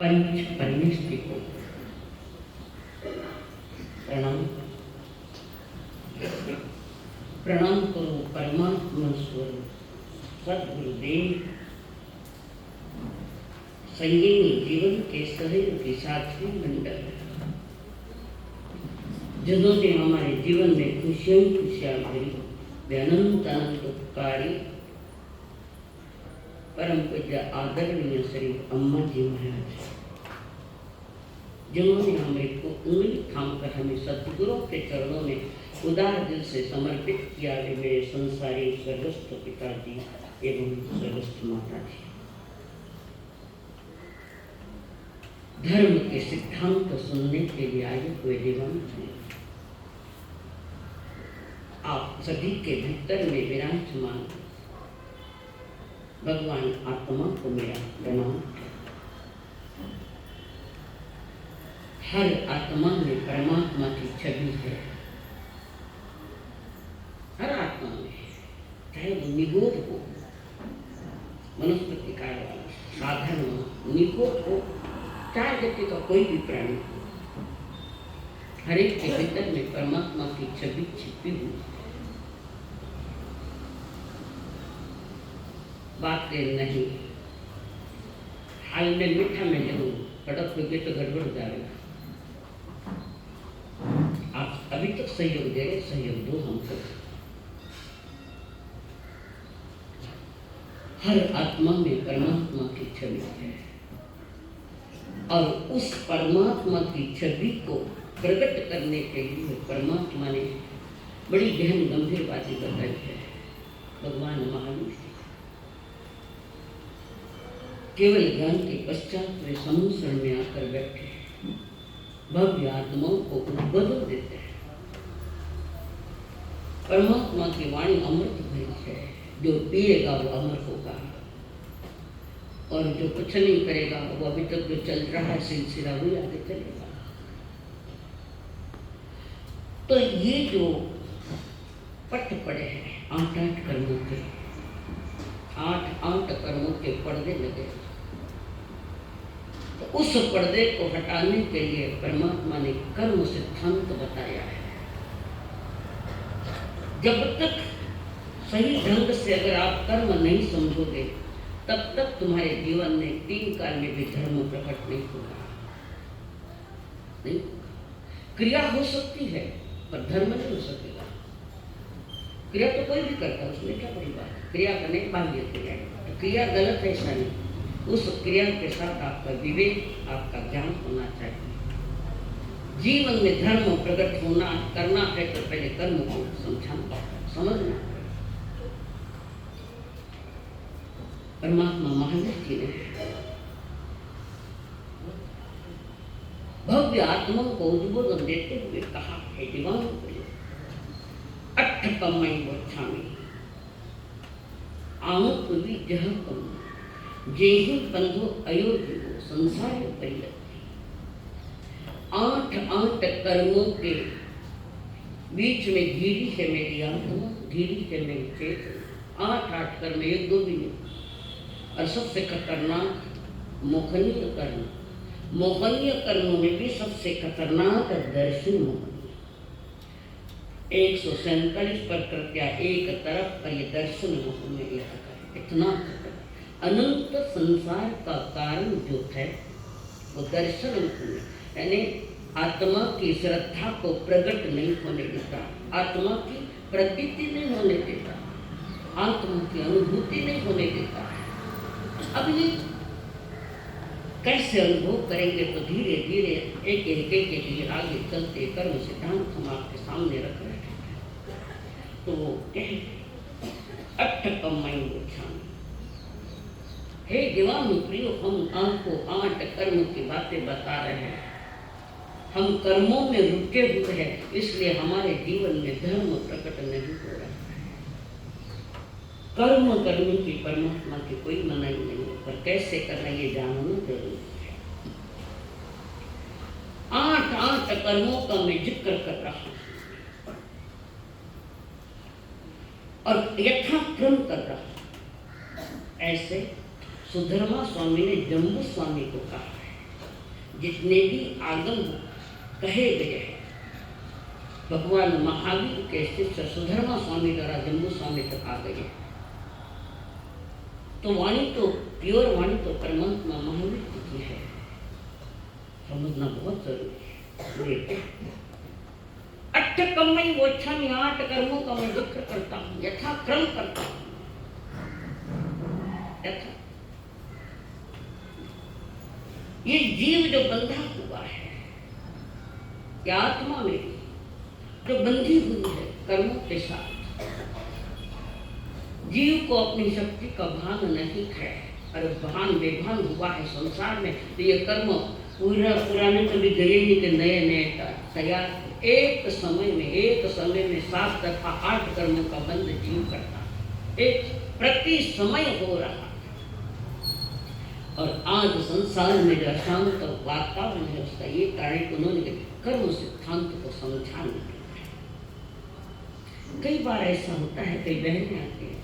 पंच परमेष्टि को प्रणाम प्रणाम करो परमात्मा स्वरूप सद्गुरुदेव संगीनी जीवन के सदैव के साथी मंडल जिन्होंने हमारे जीवन में खुशियां खुशियां भरी वे अनंत अनंत उपकारी परम पूज्य आदरणीय श्री अम्मा जी महाराज जिन्होंने हमें को उंगली थाम कर हमें सतगुरुओं के चरणों में उदार दिल से समर्पित किया वे मेरे संसारी स्वर्गस्थ पिताजी एवं स्वर्गस्थ माता जी। धर्म के सिद्धांत सुनने के लिए आए हुए देवान आप सभी के भीतर में विराजमान भगवान आत्मा को मेरा प्रणाम। हर आत्मा में परमात्मा की छवि है, हर आत्मा में, चाहे वो निगोद हो, मनुस्मृति कार्य वाला साधन हो, निगोद हो, चाहे व्यक्ति का कोई भी प्राणी हो, हर एक के भीतर में परमात्मा की छवि छिपी हुई है। बात नहीं, हाल में मीठा में जरूर कड़क हो गए तो गड़बड़ हो जाएगा। आप अभी तक सहयोग दे रहे, सहयोग दो हमको। हर आत्मा में परमात्मा की छवि है और उस परमात्मा की छवि को प्रकट करने के लिए परमात्मा ने बड़ी गहन गंभीर बातें बताई है। भगवान महावीर केवल ज्ञान के पश्चात वे समुद्र में आकर बैठे भव्य आत्माओं को बदल देते हैं। परमात्मा की वाणी अमृत भरी है, जो पिएगा वो अमर होगा और जो कुछ नहीं करेगा वो अभी तक जो चल रहा है सिलसिला वही आगे चलेगा। तो ये जो पट पड़े हैं 8-8 कर्मों के, 8-8 कर्मों के पर्दे लगे, तो उस पर्दे को हटाने के लिए परमात्मा ने कर्म सिद्धांत बताया है। जब तक सही ढंग से अगर आप कर्म नहीं समझोगे तब तक तुम्हारे जीवन में 3 काल में भी धर्म प्रकट नहीं होगा। नहीं, क्रिया हो सकती है पर धर्म नहीं हो सकेगा। क्रिया तो कोई भी करता है, उसमें क्या बड़ी बात है। क्रिया करने बाह्य क्रिया, तो क्रिया गलत है ऐसा नहीं, उस क्रिया के साथ आपका विवेक, आपका ज्ञान होना चाहिए। जीवन में धर्म प्रकट होना करना है तो पहले कर्म को समझाना समझना। परमात्मा महावीर जी ने भव्य आत्मा को उद्बोधन देते हुए कहा है, दीवान अट्ठकमय वक्षामी आमुक विजहकम जेहि बंधु अयोध्य को संसार परिलक्षित। 8-8 कर्मों के बीच में धीरी है मेरी आत्मा, धीरी है मेरी चेतना। 8-8 कर्म, 1-2 भी नहीं। और सबसे खतरनाक मोहनीय कर्म, मोहनीय कर्मों में भी सबसे खतरनाक दर्शन मोहनीय। 147 प्रकृतियां एक तरफ और ये दर्शन मोह में एक तरफ। इतना अनंत संसार का कारण जो है वो दर्शन में, यानी आत्मा की श्रद्धा को प्रकट नहीं होने देता, आत्मा की प्रतीति नहीं होने देता, आत्मा की अनुभूति नहीं होने देता। अब ये कैसे अनुभव करेंगे? तो धीरे धीरे एक आगे चलते कर्म सिद्धांत हम आपके सामने रख रहे हैं। तो वो कह अट्ठकमय वक्षामी, हे दीवान प्रियो, हम आपको 8 कर्म की बातें बता रहे हैं। हम कर्मों में रुके हुए हैं, इसलिए हमारे जीवन में धर्म प्रकट नहीं हो रहा है। कर्म करने की परमात्मा की कोई मनाही नहीं है, पर कैसे करना ये जानना जरूरी है। 8-8 कर्मों का मैं जिक्र कर रहा हूं और यथाक्रम कर रहा हूं। ऐसे सुधर्मा स्वामी ने जम्बू स्वामी को कहा है, जितने भी आगम कहे गए हैं, भगवान महावीर के शिष्य सुधर्मा स्वामी द्वारा जम्बू स्वामी तक आ गए। तो वाणी तो प्योर वाणी तो परमात्मा महावीर की है, समझना बहुत जरूरी है। अट्ठ कमई वोच्छामि, 8 कर्मों का मैं जिक्र करता हूँ, यथाक्रम करता हूँ। ये जीव जो बंधा हुआ है, या आत्मा मेरी जो बंधी हुई है कर्मों के साथ, जीव को अपनी शक्ति का भान नहीं है और भान बेभान हुआ है संसार में, तो ये कर्म पुराने कभी गए नहीं कि नए नए तैयार। एक समय में 7 तथा 8 कर्मों का बंध जीव करता, एक प्रति समय हो रहा है। और आज संसार में जो अशांत वातावरण है उसका ये कारण उन्होंने कर्म सिद्धांत को समझा नहीं दिया। कई बार ऐसा होता है, कई बहनें आती हैं,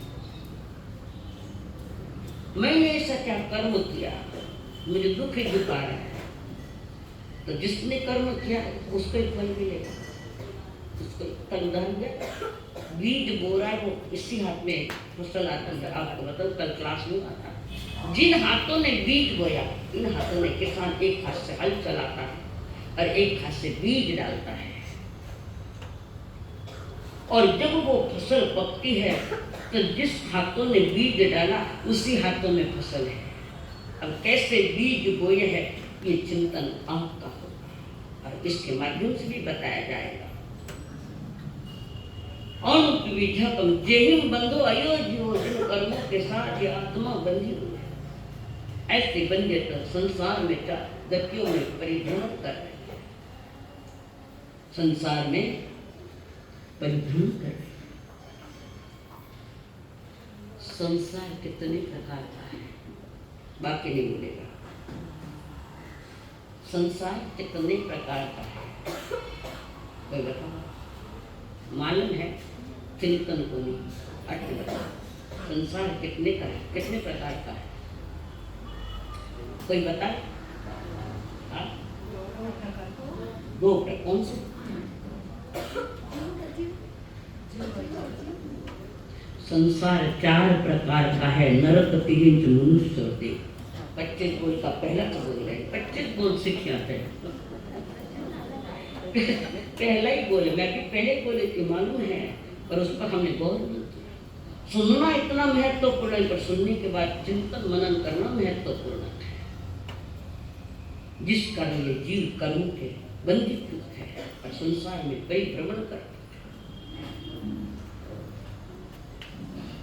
मैंने ऐसा क्या कर्म किया, मुझे दुख ही दुख आ रहा है। तो जिसने कर्म किया उसको ही फल मिलेगा, उसको कल उदाहरण बीज बो रहा है, वो इसी हाथ में फसल आता है। आपको बताओ, कल क्लास में आता, जिन हाथों ने बीज बोया, इन हाथों ने किसान एक हाथ से हल चलाता है और एक हाथ से बीज डालता है, और जब वो फसल पकती है तो जिस हाथों ने बीज डाला उसी हाथों में फसल है। अब कैसे बीज बोए है ये चिंतन आपका होगा और इसके माध्यम से भी बताया जाएगा। अनुपविझकम जेहिम बंधो अयोध्यो, जिन कर्मों के साथ ये आत्मा बंधी हुई है, ऐसे बंधे तो संसार में गतियों में परिभ्रमण कर रहे हैं, संसार में परिभ्रमण कर रहे हैं। संसार कितने प्रकार का है, बाकी नहीं बोलेगा। संसार कितने प्रकार का है, कोई बताओ? मालूम है, चिंतन को नहीं, अट बताओ संसार कितने का है, कितने प्रकार का है, कोई बताए? दो प्रकार, कौन से? संसार 4 प्रकार का है, नरक, तिरिंच, मनुष्य और देव। 25 बोल का पहला तो बोल रहे, 25 बोल सीख जाते हैं। पहला ही बोले, मैं भी पहले बोले कि मालूम है, पर उस पर हमने गौर नहीं किया। सुनना इतना महत्वपूर्ण है, पर सुनने के बाद चिंतन मनन करना महत्वपूर्ण है। जिस कारण ये जीव कर्म के बंधित है और संसार में कई भ्रमण करते।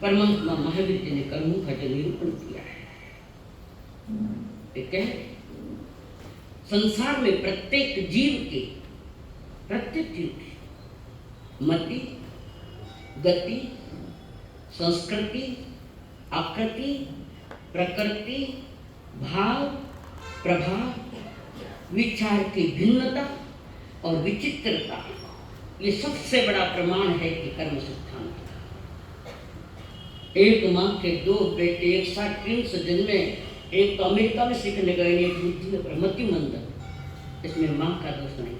परमात्मा महावीर जी ने कर्मों का जो निरूपण किया है, कह संसार में प्रत्येक जीव की मति, गति, संस्कृति, आकृति, प्रकृति, भाव, प्रभाव, विचार की भिन्नता और विचित्रता, ये सबसे बड़ा प्रमाण है कि कर्म सिद्धांत। एक माँ के 2 बेटे एक साथ ट्विंस जन्मे, एक तो अमेरिका में सीखने गए, एक बुद्धि में मतिमंद। इसमें माँ का दोष नहीं,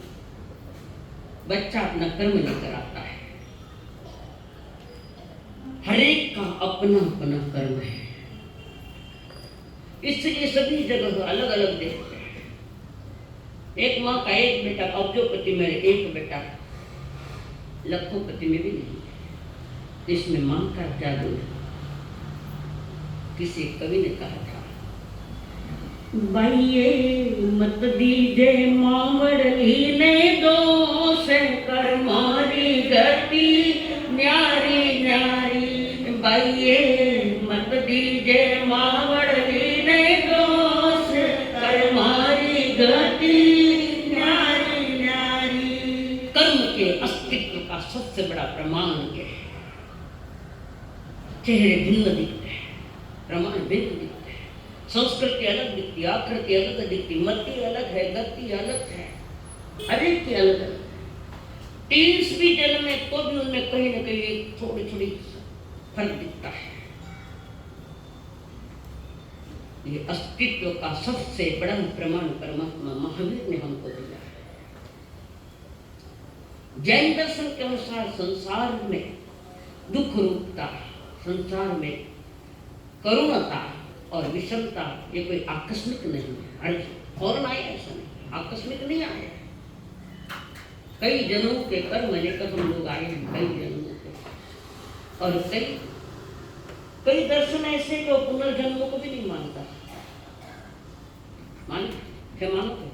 बच्चा अपना कर्म लेकर आता है। हर एक का अपना अपना कर्म है, इसलिए सभी जगह अलग अलग देखते हैं। एक माँ का एक बेटा, अब्जोपति में एक बेटा, लखोपति में भी नहीं। इसमें माँ का क्या दोष? किसी कवि ने कहा था, बाइये मत दीजे मावड़ली ने दोष, कर्मारी गति न्यारी न्यारी। बाइये मत दीजे मावड़ली ने दोष, कर्मारी गति न्यारी न्यारी। कर्म के अस्तित्व का सबसे बड़ा प्रमाण है। चेहरे भिन्न दिखते हैं, प्रमाण भिन्न दिखते हैं, संस्कृति अलग दिखती, आकृति अलग दिखती, मति अलग है, गति अलग है, हर एक की अलग अलग। टील्स भी जल में तो भी उनमें कहीं ना कहीं थोड़ी थोड़ी फर्क दिखता है। ये अस्तित्व का सबसे बड़ा प्रमाण परमात्मा महावीर ने हमको दिया है। जैन दर्शन के अनुसार संसार में दुख रूपता, संसार में करुणता और विषमता ये कोई आकस्मिक नहीं है, फौरन आया ऐसा नहीं, आकस्मिक नहीं आया। कई जन्मों के कर्म लेकर हम लोग आए हैं, कई जन्मों के, और कई दर्शन ऐसे जो पुनर्जन्मों को भी नहीं मानता। मान क्या मानोगे?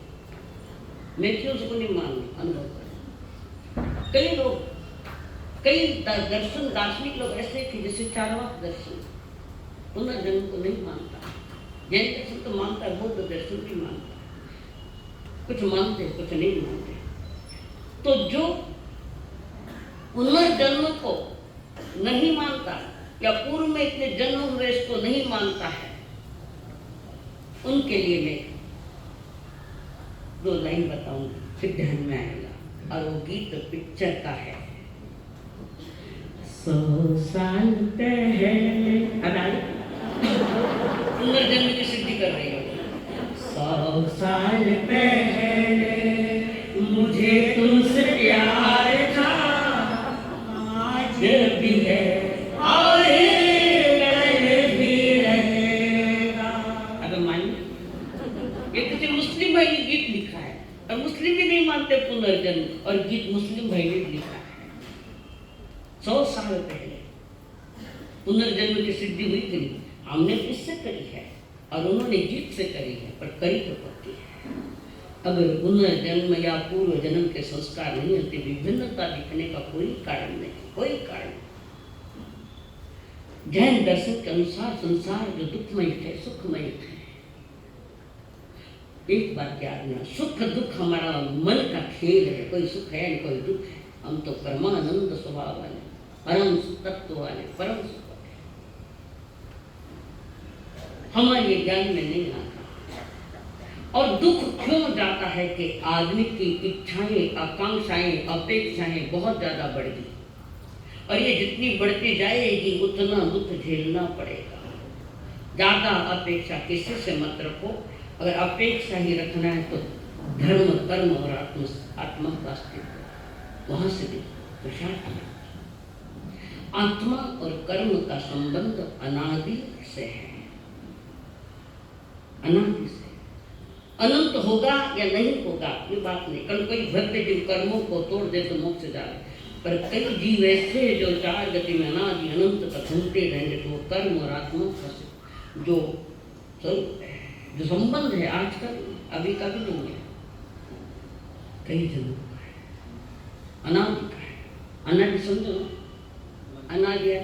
मैं क्यों उसको नहीं मानूं? अनुभव कर। कई लोग, कई दर्शन दार्शनिक लोग ऐसे थे जैसे चारवाक दर्शन पुनर्जन्म को नहीं मानता। जैन दर्शन तो मानता है, बौद्ध दर्शन भी मानता है, कुछ मानते कुछ नहीं मानते। तो जो पुनर्जन्म को नहीं मानता या पूर्व में इतने जन्म हुए इसको नहीं मानता है, उनके लिए मैं 2 लाइन बताऊंगी, फिर ध्यान में आएगा। और वो गीत पिक्चर का है। 100 साल पहले, अब आई पुनर्जन्म की सिद्धि कर रही है। 100 साल पहले मुझे तुमसे प्यार था, आज भी है और कल भी रहेगा। अब मानिए, ये किसी मुस्लिम भाई ने गीत लिखा है, और मुस्लिम भी नहीं मानते पुनर्जन्म, और गीत मुस्लिम भाई ने लिखा है। 100 साल पहले पुनर्जन्म की सिद्धि हुई थी, हमने इससे करी है और उन्होंने गीत से करी है, पर करी तो पक्की है। अगर पुनर्जन्म या पूर्व जन्म के संस्कार नहीं होते, विभिन्नता दिखने का कोई कारण नहीं, कोई कारण। जैन दर्शन के अनुसार संसार जो दुखमय है सुखमय है। एक बात याद रखना, सुख दुख हमारा मन का खेल है, कोई सुख है कोई दुख है। हम तो परमानंद स्वभाव वाले, परम तत्व वाले, परम सुख वाले, हमारे ज्ञान में नहीं आता। और दुख क्यों जाता है कि आदमी की इच्छाएं, आकांक्षाएं, अपेक्षाएं बहुत ज्यादा बढ़ गई, और ये जितनी बढ़ती जाएगी उतना दुख झेलना पड़ेगा। ज्यादा अपेक्षा किसी से मत रखो। अगर अपेक्षा ही रखना है तो धर्म, कर्म और आत्मा का अस्तित्व, वहां से भी पुरुषार्थ। आत्मा और कर्म का संबंध अनादि से है, अनादि से। अनंत होगा या नहीं होगा ये बात नहीं। कल कोई भव्य जीव कर्मों को तोड़ दे तो मोक्ष जाए, पर कई जीव ऐसे जो 4 गति में अनादि अनंत तक घूमते रहेंगे, तो वो कर्म और आत्मा का जो संबंध है आज का अभी का भी नहीं है, कई जन्मों का है, अनादि का है। अनादि समझो, अनादि है,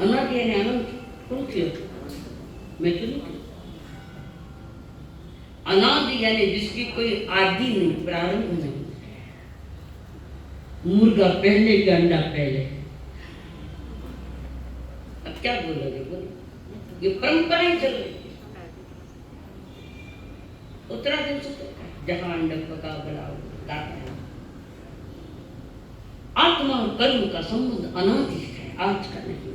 अनादि है अनंत कौन थी? मैं तो नहीं। अनादि यानी जिसकी कोई आदि नहीं, प्रारंभ नहीं। मुर्गा पहले कि अंडा पहले? अब क्या बोलोगे? बोलो, ये परंपराएं चल रही है। उत्तराखंड से जहां अंडा पका बनाओ है। आत्मा और कर्म का संबंध अनादि है, आज का नहीं है।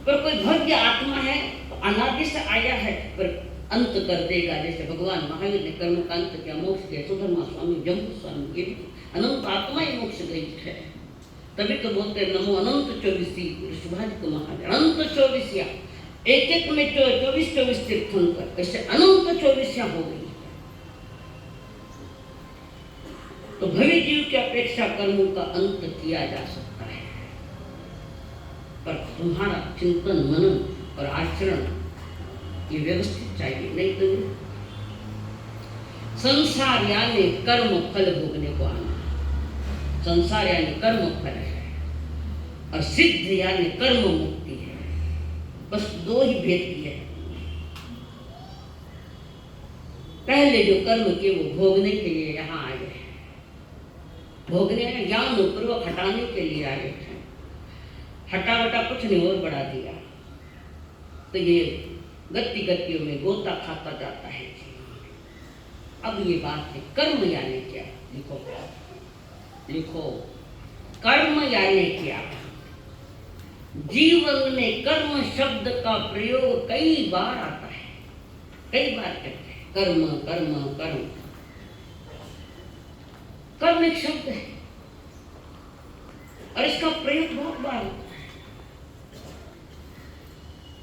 पर कोई भव्य आत्मा है तो अनादि से आया है, पर अंत कर देगा। जैसे भगवान महावीर ने कर्म का अंत किया, मोक्ष दिया। सुधर्मा स्वामी, जम्बू स्वामी, ये भी अनंत आत्मा ही मोक्ष गई है। तभी तो बोलते नमो अनंत 24 ऋषभाज को महावीर। अनंत 24, एक एक में 24 तीर्थंकर, ऐसे अनंत 24 हो गई। तो भव्य जीव की अपेक्षा कर्मों का अंत किया जा सकता है, पर तुम्हारा चिंतन, मनन और आचरण ये व्यवस्थित चाहिए, नहीं तो संसार यानी कर्म फल भोगने को आना। संसार यानी कर्म फल है, और सिद्ध यानी कर्म मुक्ति है। बस 2 ही भेद किए। पहले जो कर्म किए वो भोगने के लिए यहाँ आए हैं, भोगने में ज्ञान पूर्वक हटाने के लिए आए हैं। हटा वटा कुछ नहीं और बढ़ा दिया, तो ये गति गतियों में गोता खाता जाता है। अब ये बात है, कर्म यानी क्या? लिखो, कर्म यानी क्या? जीवन में कर्म शब्द का प्रयोग कई बार आता है, कई बार करते हैं। कर्म कर्म कर्म, कर्म एक शब्द है और इसका प्रयोग बहुत बार होता है।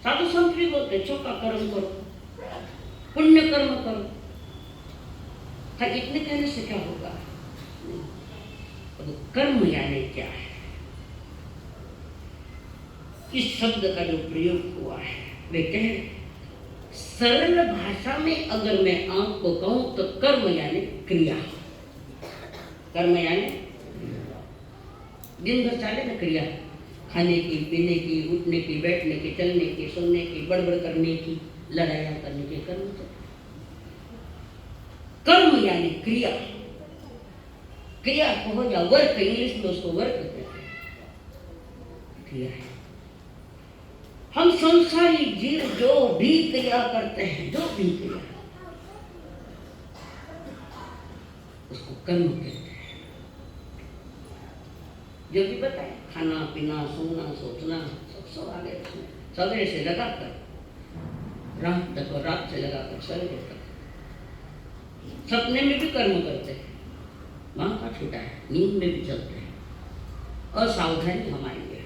साधु संत भी बोलते हैं चौका कर्म करो, पुण्य कर्म करो। हाँ, इतने कहने से क्या होगा? तो कर्म यानी क्या है? इस शब्द का जो प्रयोग हुआ है वे कह रहे, सरल भाषा में अगर मैं आपको कहूं तो कर्म यानी क्रिया। कर्म यानी दिन भर चले ना क्रिया, खाने की, पीने की, उठने की, बैठने की, चलने की, सुनने की, बड़बड़ करने की, लड़ाइयाँ करने की, कर्म। कर्म यानी क्रिया, क्रिया को हो जाए वर्क, इंग्लिश में उसको वर्क कहते हैं, क्रिया है। हम संसारी जीव जो भी क्रिया करते हैं, जो भी क्रिया, उसको कर्म कहते हैं। जो भी बताए, खाना पीना, सोना, सोचना, सब आ गए उसमें। सवेरे से लगाकर रात तक और रात से लगाकर सवेरे तक। सपने में भी कर्म करते हैं, वहां का छूटा है, नींद में भी चलते हैं। और सावधानी हमारी है,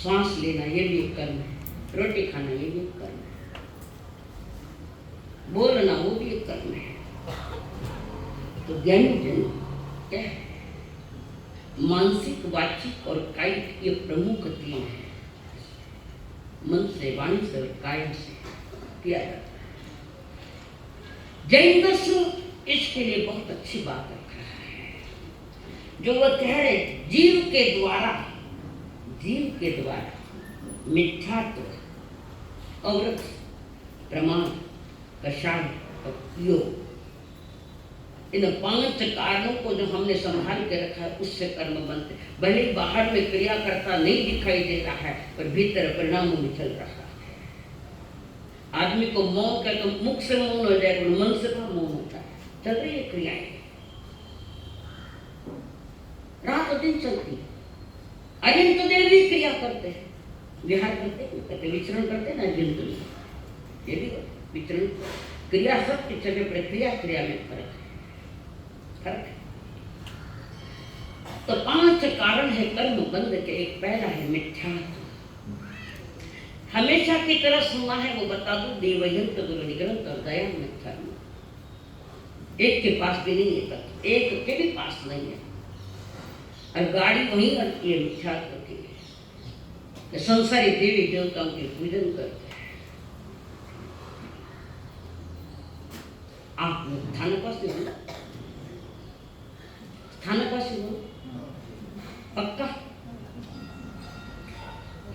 श्वास लेना ये भी एक कर्म है, रोटी खाना ये भी एक कर्म है, बोलना वो भी एक कर्म है। तो ज्ञानी जन क्या है? मानसिक, वाचिक और कायिक ये प्रमुख तीन है। मन से, वाणी से और काया से किया जाता है। जैन दर्शन इसके लिए बहुत अच्छी बात रख रहा है, जो वह कह रहे जीव के द्वारा मिथ्यात्व, अवृत, प्रमाण, कषाय और योग, इन 5 कारणों को जो हमने संभाल के रखा है उससे कर्म बनते। भले बाहर में क्रिया करता नहीं दिखाई दे रहा है पर भीतर परिणामों में चल रहा है। आदमी को मौन कर तो मुख से मौन हो जाएगा, मन से कहाँ मौन होता है? चल रही है क्रियाएं, रात और दिन चलती है। अनंत देव भी क्रिया करते हैं, विहार करते, विचरण करते ना जंतु, ये भी विचरण क्रिया सब की चले, प्रक्रिया क्रिया में फर्क है। तो 5 कारण है कर्म बंध के। एक पहला है मिथ्यात्व। हमेशा की तरह सुना है, वो बता दो, देवयंत गुरु निग्रंथ और दया में धर्म। एक के पास भी नहीं है, तक एक के भी पास नहीं है, और गाड़ी वहीं अटकी है मिथ्यात्व की। संसारी देवी देवताओं के पूजन करते हैं। आप स्थानकवासी हो, स्थानकवासी हो पक्का?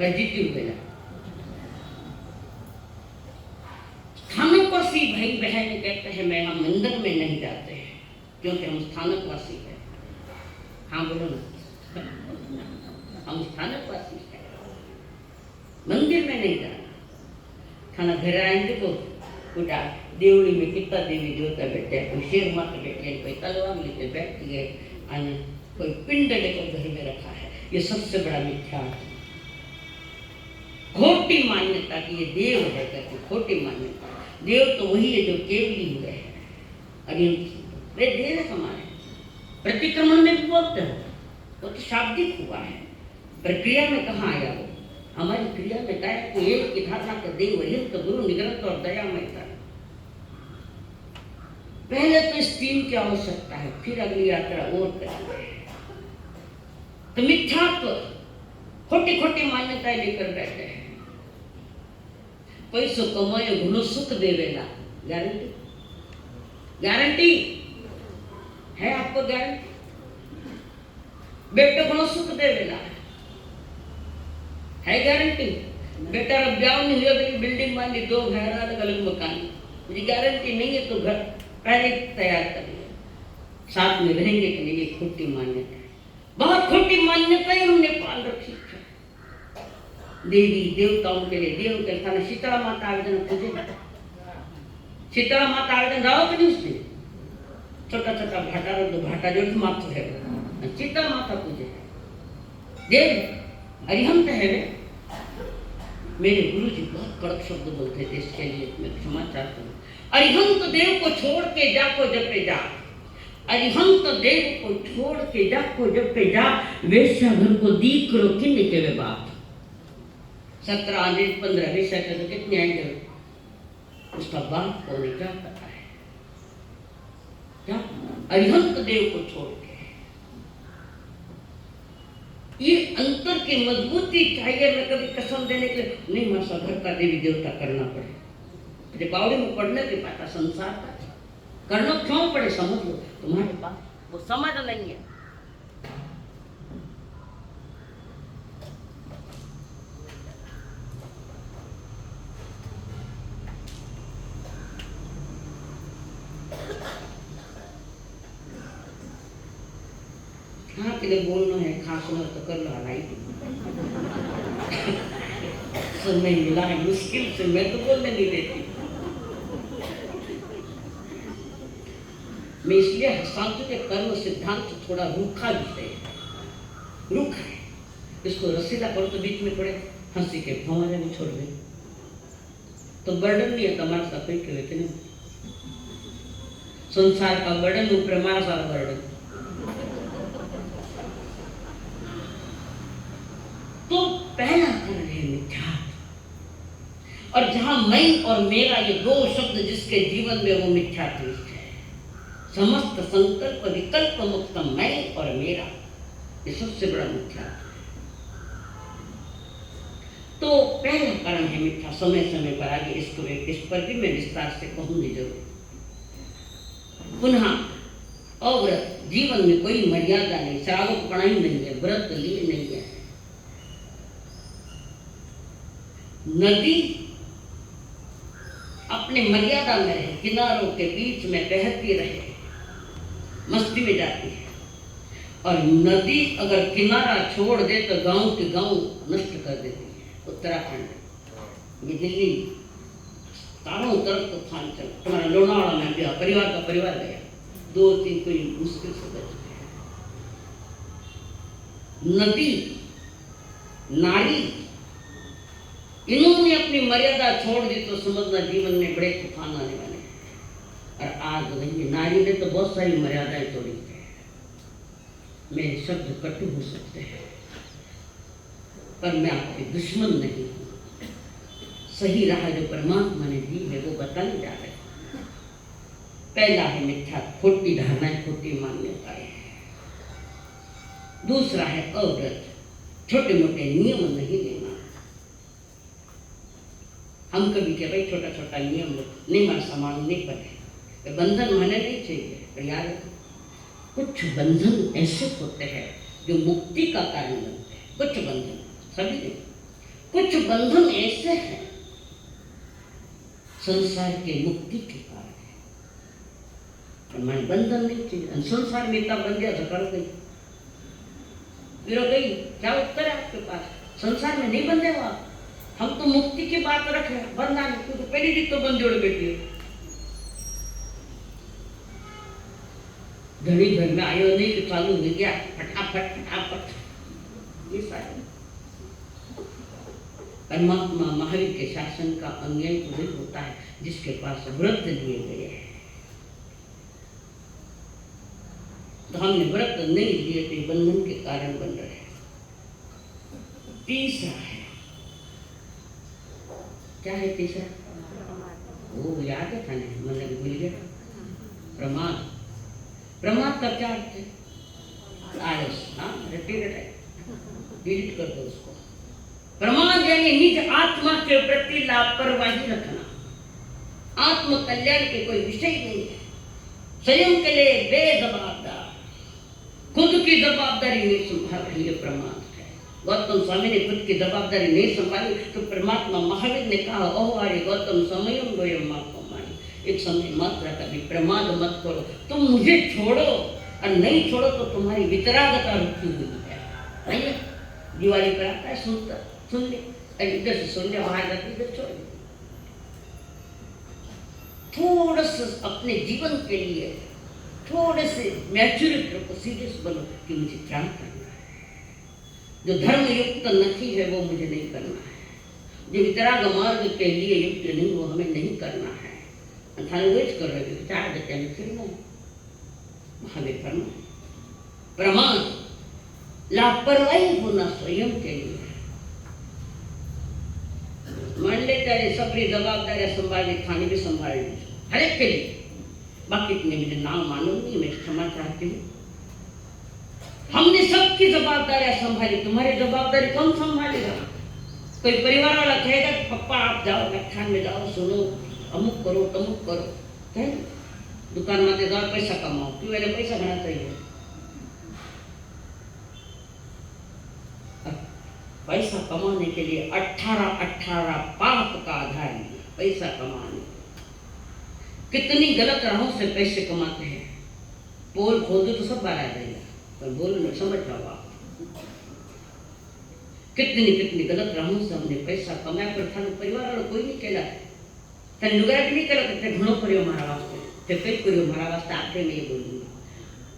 जीती हुए स्थानकवासी भाई बहन कहते हैं मैं हम मंदिर में नहीं जाते हैं क्योंकि हम स्थानकवासी हैं। हाँ बोलो ना, हम स्थानकवासी हैं, मंदिर में नहीं जाना। खाना घर आएंगे तो पूजा देवड़ी में कितना देवी देवता बैठे हैं, कोई शेर माता बैठे हैं, कोई तलवार लेके बैठी है, कोई पिंड लेकर घर में रखा है। ये सबसे बड़ा मिथ्या है, खोटी मान्यता की ये देव है करके खोटी मान्यता। देव तो वही है जो केवली हुए हैं, अरे वे देव है हमारे। प्रतिक्रमण में भी बोलते हो, वो तो शाब्दिक हुआ है, प्रक्रिया में कहाँ आया वो? हमारी क्रिया में कहा है कि एक की धारणा का देव हित तो गुरु निग्रंथ और दया में था। पहले तो इस 3 की आवश्यकता है, फिर अगली यात्रा और करेंगे। तो मिथ्यात्व, खोटी खोटी मान्यताएं लेकर बैठे हैं। पैसों कमाए घणो सुख देवेला, गारंटी गारंटी है आपको? गारंटी बेटे घणो सुख देवेला है गारंटी? बेटा अब ब्याह नहीं हुआ, मेरी बिल्डिंग मान ली, 2 घर अलग अलग मकान, मुझे गारंटी नहीं है तो घर पहले तैयार कर लिया, साथ में रहेंगे कि नहीं? ये खोटी मान्यता है, बहुत खोटी मान्यताएं हमने पाल रखी है। देवी देवताओं के लिए देव के स्थान शीतला माता आवेदन पूजे, शीतला माता आवेदन रहो कि नहीं? उसने छोटा छोटा भाटा रो, भाटा जो मात्र है शीतला माता पूजे। देव अरिहंत है वे। मेरे गुरु जी बहुत कड़क शब्द बोलते थे, इसके लिए मैं क्षमा चाहता हूँ। अरिहंत देव को छोड़ के जाको जपे जा, अरिहंत देव को छोड़ के जाको जपे जा, वेश्या घर को दीकरो किन के वे बात। 17 15 वेश्या के तो कितने आएंगे, उसका बाप को नहीं क्या पता है क्या। अरिहंत देव को छोड़ के, ये अंतर की मजबूती चाहिए। मैं कभी कसम देने के लिए नहीं, मासा घर का देवी देवता करना पड़े, बावड़ी में पढ़ने के पाता संसार का करना क्यों पड़े, समझ लो। तुम्हारे पास वो समझ नहीं है। हाँ के लिए बोलना है, खांसना तो कर लो, हलाई समय मिला है मुश्किल से, मैं तो बोलने नहीं देती। मैं इसलिए हस्तांतु के कर्म सिद्धांत थोड़ा रूखा विषय है, रूखा है। इसको रसीला करो तो बीच में थोड़े हंसी के फवारे में छोड़ दे तो बर्डन नहीं है तुम्हारे साथ के लेकिन संसार का बर्डन ऊपर हमारा सारा बर्डन। तो पहला कारण है मिथ्या, और जहां मैं और मेरा ये दो शब्द जिसके जीवन में वो मिथ्या है, समस्त संकल्प विकल्प मुक्त मैं और मेरा, ये सबसे बड़ा मिथ्या। तो पहला कारण है मिथ्या। समय समय पर आगे इस पर भी मैं विस्तार से कहूंगी जरूर। पुनः अव्रत, जीवन में कोई मर्यादा नहीं, श्रावकपणा ही नहीं है, व्रत लिए नहीं है। नदी अपने मर्यादा में रहे, किनारों के बीच में बहती रहे, मस्ती में जाती है। और नदी अगर किनारा छोड़ दे तो गांव के गांव नष्ट कर देती है। उत्तराखंड, ये दिल्ली, चारों तरफ तूफान चल, तुम्हारा लोनावाड़ा में गया, परिवार का परिवार गया, 2-3 कोई मुश्किल से बच गया। नदी, नारी, इन्होंने अपनी मर्यादा छोड़ दी तो समझना जीवन में बड़े तूफान आने वाले हैं। और आज नहीं, नारी ने तो बहुत सारी मर्यादाएं तोड़ी है। मेरे शब्द कटु हो सकते हैं पर मैं आपके दुश्मन नहीं हूं। सही राह जो परमात्मा ने दी है वो बताने जा रहे हैं। पहला है मिथ्या, खोटी धारणाएं, खोटी मान्यताएं। दूसरा है अव्रत, छोटे मोटे नियम नहीं लेना। हम कभी क्या भाई छोटा छोटा नियम नहीं मान समान नहीं पड़े, बंधन माने नहीं चाहिए। तो यार कुछ बंधन ऐसे होते हैं जो मुक्ति का कारण बनते हैं। कुछ बंधन, सभी नहीं, कुछ बंधन ऐसे हैं संसार के मुक्ति के कारण है। हमारे बंधन नहीं चाहिए। संसार में इतना बन गया तो कर गई, फिर गई, क्या उत्तर है आपके पास? संसार में नहीं बंधे हो आप। हम तो मुक्ति की बात रखे, बंधा नहीं, क्योंकि पहली दिन तो बंद जोड़ बैठी है। घड़ी भर में आयो नहीं कि चालू हो गया फटाफट फटाफट। ये सारे परमात्मा महावीर के शासन का अन्याय तो नहीं होता है जिसके पास व्रत लिए गए हैं। तो हमने व्रत नहीं लिए तो बंधन के कारण बन रहे हैं। तीसरा है, क्या है तीसरा? वो याद है था नहीं, मतलब भूल गया। प्रमाद। प्रमाद का क्या अर्थ है? आलस। हाँ, डिलीट कर दो उसको। प्रमाद यानी निज आत्मा के प्रति लापरवाही रखना। आत्म कल्याण के कोई विषय नहीं है, स्वयं के लिए बेजवाबदार, खुद की जवाबदारी नहीं संभाल, ये प्रमाद है। गौतम स्वामी ने खुद की जवाबदारी नहीं संभाली तो परमात्मा महावीर ने कहा, ओह अरे गौतम समयम द्वयम माको मानी, एक समय मात्रा कभी प्रमाद मत करो। तुम मुझे छोड़ो और नहीं छोड़ो तो तुम्हारी वितरागता रुकी हुई है। नहीं, दिवाली पर आता है, सुन ले, इधर से सुन ले, बाहर जाती इधर छोड़ दे। थोड़ा सा अपने जीवन के लिए थोड़े से मैच्योरिटी को सीरियस बनो कि मुझे क्या करना है। जो धर्म युक्त नहीं है वो मुझे नहीं करना है, जो वितराग मार्ग के लिए युक्त नहीं वो हमें नहीं करना है। थाने वेट कर रहे थे 4 बजे में फिर नहीं महावीर फरमाए प्रमाण लापरवाही होना स्वयं के लिए। मान ले तेरे सबरी जवाबदारी संभाली थाने भी संभाल ली हर एक के लिए। बाकी तुमने मुझे नाम मालूम नहीं, मैं क्षमा चाहती हूँ। हमने सबकी जवाबदारियां संभाली, तुम्हारी जवाबदारी कौन संभालेगा? कोई परिवार वाला कहेगा पप्पा आप जाओ व्याख्यान में जाओ सुनो अमुक करो तमुक करो, कहे दुकान में जाओ पैसा कमाओ, क्यों मैंने पैसा बना चाहिए? पैसा कमाने के लिए 18 पाप का आधार है पैसा कमाने। कितनी गलत राहों से पैसे कमाते हैं। पोल खोदो तो सब बाहर आ जाएगा, पर बोल में समझ जाओ आप। कितनी गलत राहों से हमने पैसा कमाया, पर थाने परिवार वालों कोई नहीं कहला तन लुगाया भी नहीं करा कि घणो करियो हमारा वास्ते, कई करियो हमारा वास्ते। आखिर में ये बोलूंगी,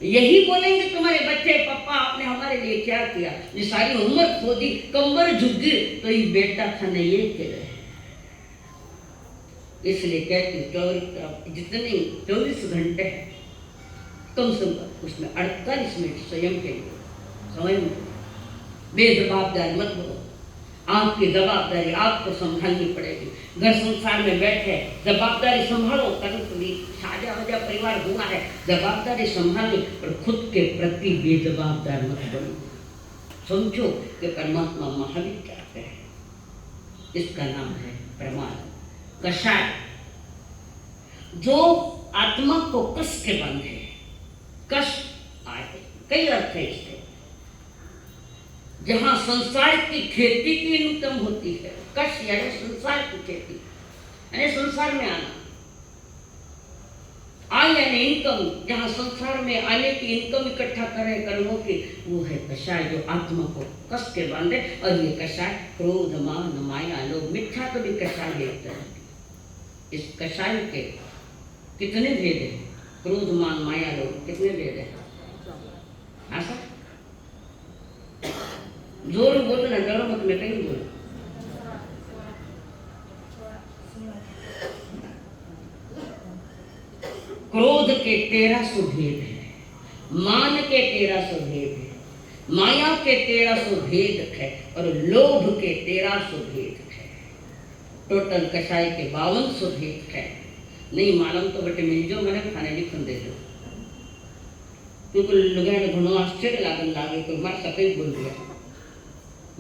यही बोलेंगे तुम्हारे बच्चे पप्पा आपने हमारे लिए क्या किया, ये सारी उम्र खोदी कमर झुकी तो ये बेटा थाने ये कह रहे। इसलिए कहती जितने 24 घंटे हैं कम से कम उसमें 48 मिनट स्वयं के लिए स्वयं बेजवाबदारी मत हो। आपकी जवाबदारी आपको संभालनी पड़ेगी। घर संसार में बैठे जवाबदारी संभालो, कभी साझा वजह परिवार हुआ है जवाबदारी संभालनी, पर खुद के प्रति बेजवाबदार मत बनो। समझो कि परमात्मा महावीर चाहते हैं, इसका नाम है प्रमाद कषाय, जो आत्मा को कस के बांधे। कष आए कई अर्थ है इसके। जहां संसार की खेती की इनकम होती है, कष यानी संसार की खेती यानी संसार में आना, आय यानी इनकम, जहां संसार में आने की इनकम इकट्ठा करे कर्मों की, वो है कषाय जो आत्मा को कस के बांधे। और ये कषाय क्रोध मान माया लोभ मिथ्या तो भी कषाय लेते हैं। इस कषाय के कितने भेद है? क्रोध मान माया लोभ कितने भेद है? ऐसा जोर बोलो ना, डरो मत, मैं कहीं बोलूं। क्रोध के 1300 भेद है, मान के 1300 भेद है, माया के 1300 भेद है और लोभ के 1300 भेद है। टोटल कषाय के 5200 भेद है। नहीं मालूम तो बटे मिल जो मैंने खाने लिखन दे दो, क्योंकि लुगाने घणो आश्चर्य लागन लागे तो मार सके बोल दिया।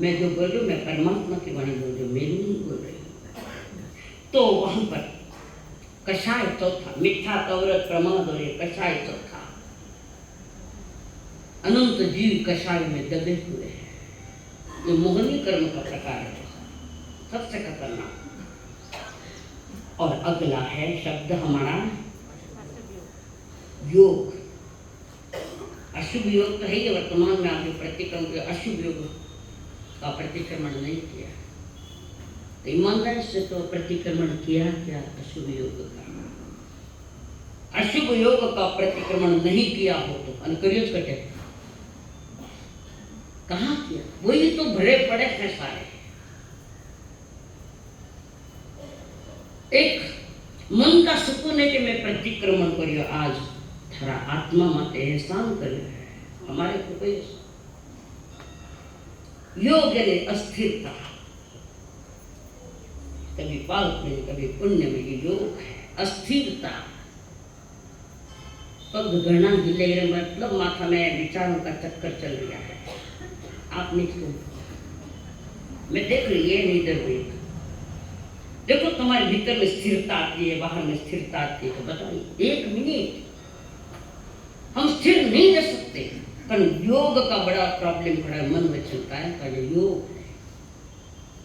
मैं जो बोल रही हूँ मैं परमात्मा की वाणी बोल रही हूँ, मेरी नहीं बोल रही हूँ। तो वहां पर कषाय चौथा, मिथ्या कवरत प्रमाद और ये कषाय चौथा। अनंत जीव कषाय में दबे हुए हैं। ये मोहनी कर्म का प्रकार है, सबसे खतरनाक। और अगला है शब्द हमारा योग। अशुभ योग तो है ही, वर्तमान में आपने प्रतिक्रमण के अशुभ योग का प्रतिक्रमण नहीं किया, तो ईमानदारी से तो प्रतिक्रमण किया क्या? अशुभ योग का। अशुभ योग का प्रतिक्रमण नहीं किया हो तो अनकरियों कटे कहाँ किया? वही तो भरे पड़े हैं सारे। एक मन का सुकून है कि मैं प्रतिक्रमण करियो, आज थारा आत्मा मत एहसान करियो हमारे को कोई। योग यानी अस्थिरता, कभी पाप में कभी पुण्य में, ये योग है अस्थिरता। पग गणा हिले मतलब माथा में विचारों का चक्कर चल रहा है। आप नहीं सुन, मैं देख रही है नहीं डर रही। देखो तुम्हारे भीतर में स्थिरता आती है, बाहर में स्थिरता आती है, तो बताइए 1 मिनट हम स्थिर नहीं रह सकते। पर योग का बड़ा प्रॉब्लम खड़ा है, मन वचन काया का जो योग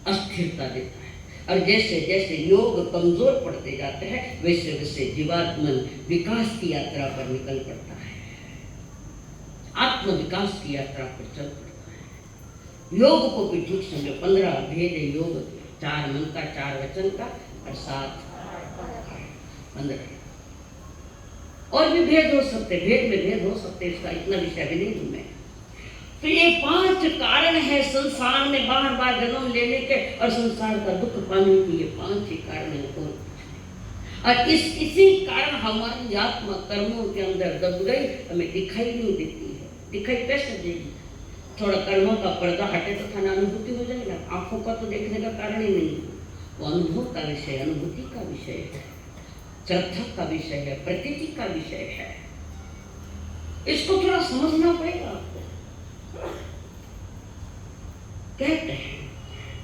अस्थिरता देता है। और जैसे जैसे योग कमजोर पड़ते जाते हैं वैसे वैसे जीवात्मन विकास की यात्रा पर निकल पड़ता है, आत्म विकास की यात्रा पर चल पड़ता है। योग को भी ठीक समझो, 15 भेद है योग, 4 मन का, 4 वचन का और 7 15। और भी भेद हो सकते, भेद में भेद हो सकते, इसका इतना विषय भी नहीं हूं मैं। तो ये 5 कारण है संसार में बार बार जन्म लेने के और संसार का दुख पाने के। ये 5 ही कारण है। और इसी कारण हमारी आत्मा कर्मों के अंदर दब गई, हमें दिखाई नहीं देती है। दिखाई कैसे देगी? थोड़ा कर्मों का पर्दा हटे तो थाना अनुभूति हो जाएगा। आंखों का तो देखने का कारण ही नहीं है, वो अनुभव का विषय, अनुभूति का विषय है, श्रद्धा का विषय है, प्रतीति का विषय है। इसको थोड़ा समझना पड़ेगा आपको। कहते हैं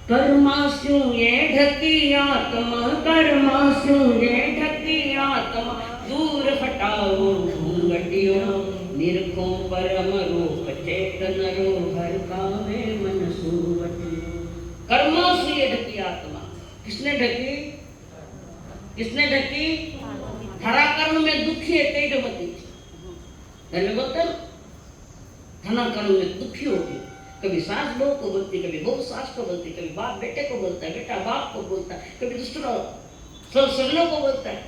कर्मास्यु ये ढकी आत्मा, कर्मास्यु ये ढकी आत्मा, दूर हटाओ घूंघटियों, निरखो परम रूप चेतन रो, हर कावे मन सुवटी। कर्मास्यु ये ढकी आत्मा, किसने ढकी? किसने ढकी? हरा कर्म में दुखी है तेजमती। बोलते धना कर्म में दुखी होगी। कभी सास बहू को बोलती, कभी बहू सास को बोलती, कभी बाप बेटे को बोलता है, बेटा बाप को बोलता है, कभी दूसरों सगलों को बोलता है।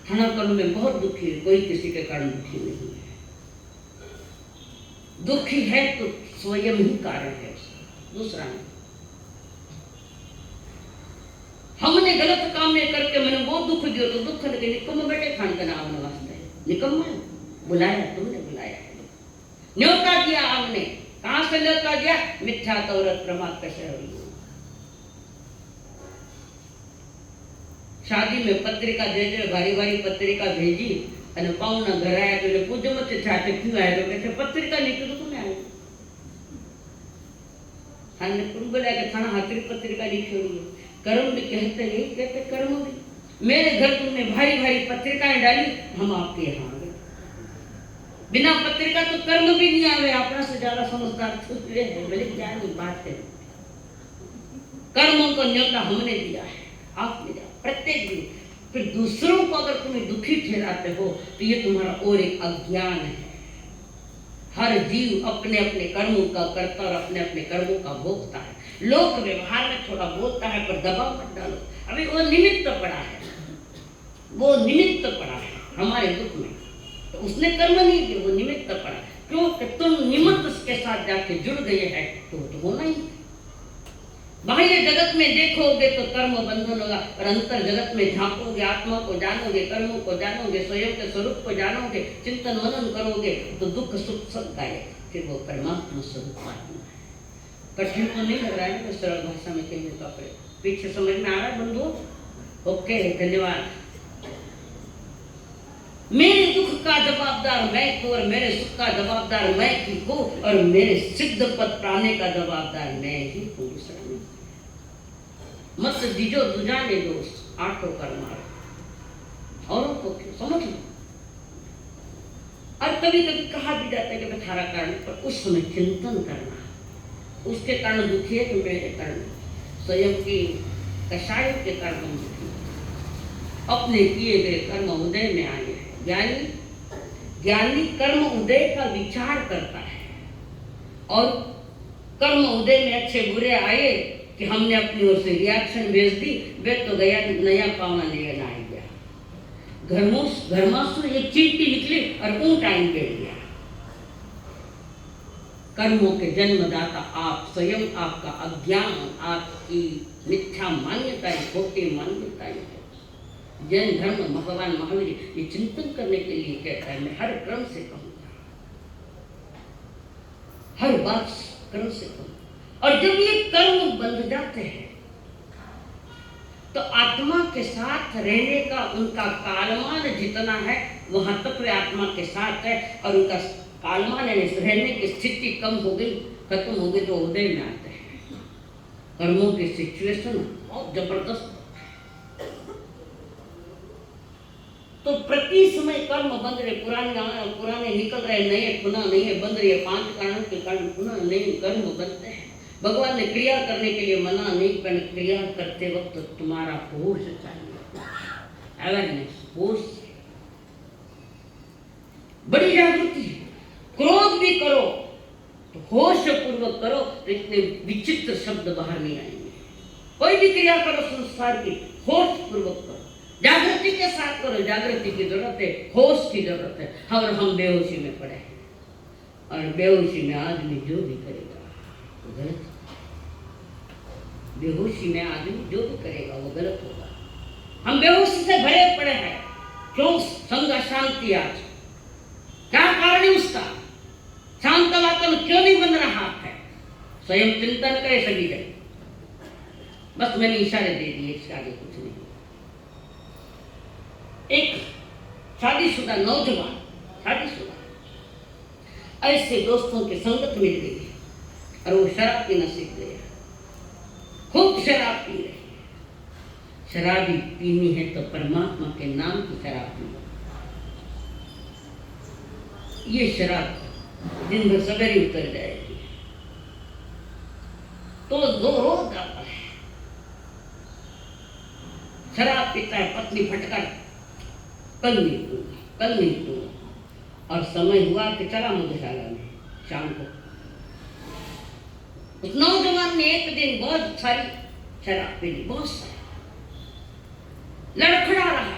धना कर्म में बहुत दुखी है, कोई किसी के कारण दुखी नहीं है। दुखी है तो स्वयं ही कारण है, दूसरा नहीं। हमने गलत काम में करके मैंने वो दुख दिया तो दुख लगे। निकम्मा बेटे खान का नाम वास्ते निकम्मा बुलाया, तुमने बुलाया, न्योता दिया आपने। कहां से न्योता दिया? मिथ्या तौरत प्रमाद कैसे हुई। शादी में पत्रिका भेजे, भारी भारी पत्रिका भेजी અને પાઉના ઘર આયા તો એટલે પૂછો મત છાટે ક્યું આયા તો કે પત્રિકા નીકળી તો કોને આયા? हमने कुल बोला कि थाना हाथरी पत्रिका लिखी हुई है। कर्म भी कहते नहीं, कहते कर्म भी। मेरे घर तुमने भारी भारी पत्रिकाएं डाली, हम आपके यहाँ आ गए। बिना पत्रिका तो कर्म भी नहीं आवे। अपना से ज्यादा समझदार खुद है, बोले क्या नहीं बात है। कर्मों को न्योता हमने दिया है, आपने दिया प्रत्येक दिन। फिर दूसरों को अगर तुम्हें दुखी ठहराते हो तो ये तुम्हारा और एक अज्ञान है। हर जीव अपने अपने कर्मों का करता और अपने अपने कर्मों का भोगता है। लोक व्यवहार में थोड़ा बोलता है पर दबाव मत डालो। अभी वो निमित्त पड़ा है, वो निमित्त पड़ा है हमारे दुख में, तो उसने कर्म नहीं किया, वो निमित्त पड़ा। क्योंकि तुम निमित्त के साथ जाके जुड़ गए हैं तो होना ही। बाह्य जगत में देखोगे तो कर्म बंधन होगा, और अंतर जगत में झांकोगे, आत्मा को जानोगे, कर्मों को जानोगे, स्वयं के स्वरूप को जानोगे, चिंतन मनन करोगे तो दुख सुख सब गायब। फिर वो परमात्मा स्वरूप आत्मा है। कठिन तो नहीं लग रहा है ना सरल भाषा में कहने का पड़े? पीछे समझ में आ रहा है बंधु? ओके, धन्यवाद। मेरे दुख का जवाबदार मैं हूँ और मेरे सुख का जवाबदार मैं ही हूँ, और मेरे सिद्ध पद पाने का जवाबदार मैं ही हूँ। मत दीजो दुजाने दोष आठों कर्म और को समझ लो। और कभी कभी कहा भी जाता है कि बेचारा कारण, पर उस समय चिंतन करना, उसके कारण दुखी है कि मेरे कारण, स्वयं की कषाय के कारण हम दुखी, अपने किए गए कर्म उदय में आए हैं। ज्ञानी कर्म उदय का विचार करता है, और कर्म उदय में अच्छे बुरे आए कि हमने अपनी ओर से रिएक्शन भेज दी, वे तो गया नया पावना लेना आ गया। घरमासु एक चींटी निकली और ऊंट आइन बैठ गया। कर्मों के जन्मदाता आप स्वयं, आपका अज्ञान, आपकी मिथ्या मान्यताएं, खोटी मान्यताएं है। जैन धर्म भगवान महावीर ये चिंतन करने के लिए कहता है। मैं हर क्रम से कहूँगा, हर बात क्रम से कहूँगा। और जब ये कर्म बंध जाते हैं तो आत्मा के साथ रहने का उनका कालमान जितना है वहां तक वे आत्मा के साथ है, और उनका कालमान रहने की स्थिति कम हो गई, खत्म हो गई, तो उदय में आते हैं। कर्मों की सिचुएशन बहुत जबरदस्त। तो प्रति समय कर्म बंद रहे, पुराने निकल रहे, नए पुनः नए बंद रहे। 5 कारणों के कारण पुनः नए कर्म बनते हैं। भगवान ने क्रिया करने के लिए मना नहीं, पर क्रिया करते वक्त तुम्हारा होश चाहिए, अवेयरनेस, होश, बड़ी जागृति है। क्रोध भी करो तो होश पूर्वक करो, तो इतने विचित्र शब्द बाहर नहीं आएंगे। कोई भी क्रिया करो संसार की, होश पूर्वक करो, जागृति के साथ करो। जागृति की जरूरत है, होश की जरूरत है। और हम बेहोशी में पड़े हैं। और बेहोशी में आदमी जो भी करेगा वो गलत होगा। बेहोशी में आदमी जो भी करेगा वो गलत होगा। हम बेहोशी से भरे पड़े हैं। क्यों? संग अशांति। आज क्या कारण है उसका? शांत वातावरण क्यों नहीं बन रहा है? स्वयं चिंतन करे सभी जन। बस मैंने इशारे दे दिए, इसके आगे कुछ नहीं। एक शादीशुदा नौजवान, शादीशुदा, ऐसे दोस्तों की संगत मिल गई और वो शराब पीना सीख गया। खूब शराब पी रहे। शराबी पीनी है तो परमात्मा के नाम की शराब पीनी। ये शराब दिन भर सवेरे उतर जाएगी तो दो रोज आता है। शराब पीता है, पत्नी फटकार, कल नहीं पीऊंगा, कल नहीं पीऊंगा। और समय हुआ कि चला मधुशाला में शाम को। उस नौजवान ने एक दिन बहुत सारी शराब पी ली, बहुत सारी। लड़खड़ा रहा है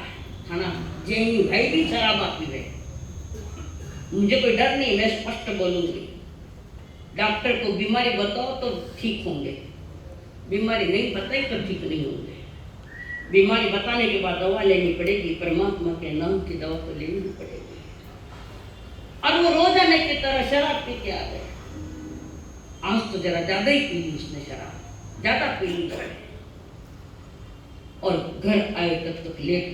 खाना, जैनी भाई भी शराबा पी रहे। मुझे कोई डर नहीं, मैं स्पष्ट बोलूंगी। डॉक्टर को बीमारी बताओ तो ठीक होंगे, बीमारी नहीं बताई तो ठीक नहीं होंगे। बीमारी बताने के बाद दवा लेनी पड़ेगी, परमात्मा के नाम की दवा तो लेनी पड़ेगी। और वो रोजाना की तरह शराब पी के आ गए। आज तो जरा ज्यादा ही पी ली उसने शराब, ज्यादा पी ली। और घर आए तक लेट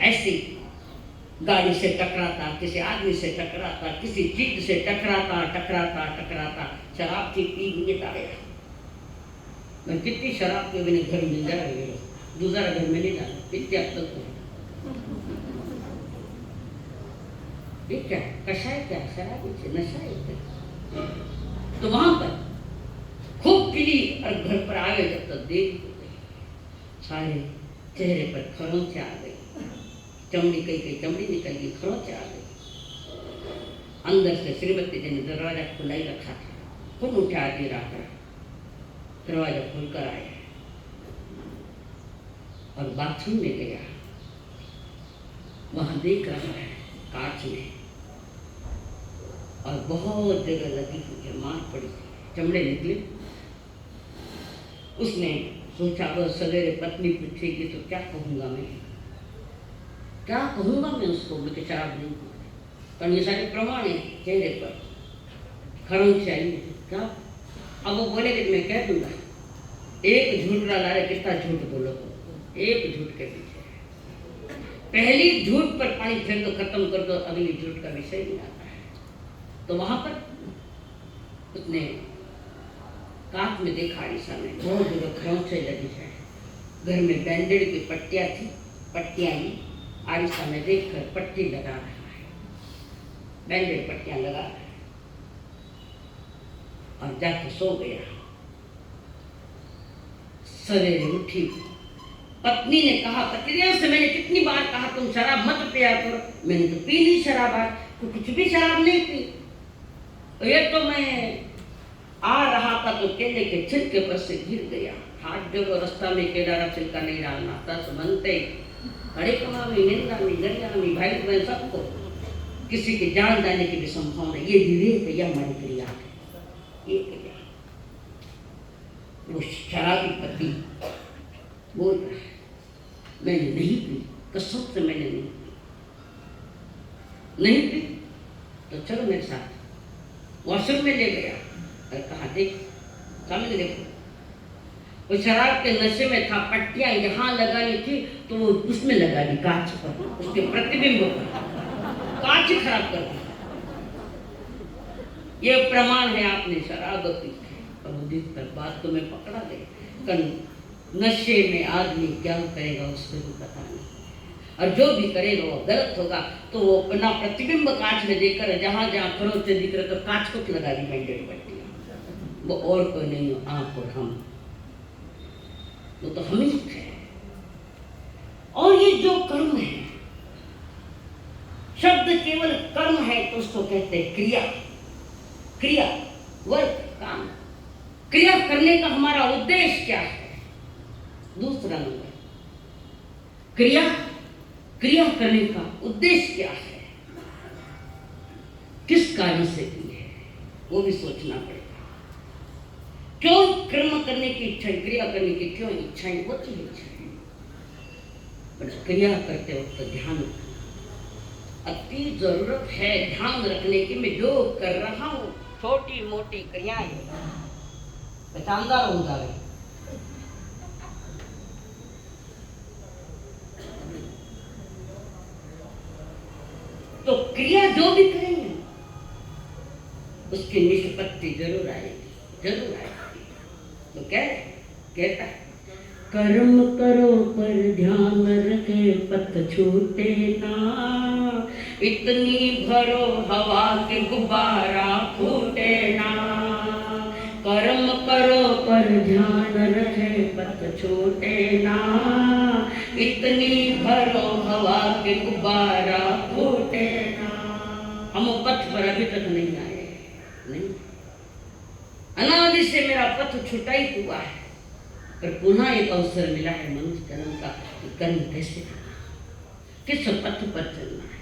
ऐसे गाड़ी से टकराता, किसी आदमी से टकराता, किसी चीज से टकराता। शराब की पी नहीं आया। मैं कितनी शराब के बिना घर मिल जाए, दूसरा घर में नहीं जाना, इतने अब तक ये क्या कषाय, क्या शराब से नशा है। तो वहां पर खूब पीली और घर पर आ गए। जब तक देख सारे चेहरे पर खरोंचे आ गई, चमड़ी कई चमड़ी निकल गई, खरोंचे आ गई। अंदर से श्रीमती जी ने दरवाजा खुला ही रखा था, खूब उठा दे रहा था। दरवाजा खुलकर आया और बाथरूम में गया। वहां देख रहा है कांच में और बहुत जगह लगी हुई है, मार पड़ी, चमड़े निकले। उसने सोचा वह सवेरे पत्नी पूछेगी तो क्या कहूंगा मैं, क्या कहूंगा मैं उसको, बोले शराब नहीं पीते। पर ये सारे प्रमाण है चेहरे पर, खरोंच चाहिए क्या। अब वो बोले कि मैं कह दूंगा, एक झूठ ला रहे, कितना झूठ बोलो, एक झूठ के पीछे। पहली झूठ पर पानी फेर दो, खत्म कर दो, अगली झूठ का विषय नहीं आता है। तो वहां पर उसने कांच में देखा, आरिसा में बहुत जगह खरोंचे लगी है। घर में बैंडेड की पट्टियां थी, पट्टियां ही आरिसा में देखकर पट्टी लगा रहा है, बैंडेड पट्टियां लगा रहा है और जाके सो गया। सवेरे उठी, पत्नी ने कहा, पत्नी से मैंने कितनी बार कहा तुम शराब मत पिया करो। मैंने तो पी ली शराब, आज तो कुछ भी शराब नहीं पी। ये तो मैं आ रहा था तो केले के छिलके पर से गिर गया। हाथ जोड़ो, रास्ता में केला का छिलका नहीं डालना। 10 बनते हरे कमावी, निंदा में, गरिया में, भाई बहन सबको किसी के जान जाने की भी संभावना। ये विवेक, यह हमारी क्रिया है। ये क्रिया वो शराबी पति बोल रहा है, मैंने नहीं पी, कसम से मैंने नहीं पी। तो चलो मेरे साथ। वॉशरूम में ले गया और कहा, देख सामने देखो। वो शराब के नशे में था, पट्टियां यहाँ लगानी थी तो वो उसमें लगा दी, कांच पर, उसके प्रतिबिंब पर, कांच खराब कर दी। ये प्रमाण है आपने शराब पी। और दिन पर बात तो मैं पकड़ा गई। कल नशे में आदमी क्या करेगा उसको भी पता नहीं, और जो भी करेगा वो गलत होगा। तो वो अपना प्रतिबिंब कांच में देखकर जहां जहां खरोंचे दिख रहे तो कांच को लगा दी बैंडेड पट्टियां। वो और कोई नहीं, आप और हम, वो तो हम ही है। और ये जो कर्म है, शब्द केवल कर्म है तो उसको कहते हैं क्रिया। क्रिया, वर्क, काम। क्रिया करने का हमारा उद्देश्य क्या है? दूसरा नंबर, क्रिया करने का उद्देश्य क्या है? किस कारण से की है? वो भी सोचना पड़ेगा। क्यों कर्म करने की इच्छा, क्रिया करने की क्यों इच्छाएं होती है? इच्छाएं पर क्रिया करते वक्त ध्यान रखना अति जरूरत है। ध्यान रखने की मैं जो कर रहा हूँ छोटी मोटी क्रियाएं पहचानदार हो जाए। तो क्रिया जो भी करेंगे उसकी निष्पत्ति जरूर आएगी, जरूर आएगी। तो क्या कहता है, कर्म करो पर ध्यान रखे पथ छूटे ना, इतनी भरो हवा के गुब्बारा फूटे ना। कर्म करो पर ध्यान रखे पथ छूटे ना, इतनी भरो हवा के गुब्बारा फूटे ना। हम पथ पर अभी तक नहीं आए, नहीं। अनादि से मेरा पथ छूटा ही हुआ है, पर पुनः एक अवसर मिला है मनुष्य जन्म का कि कर्म कैसे करना, किस पथ पर चलना है।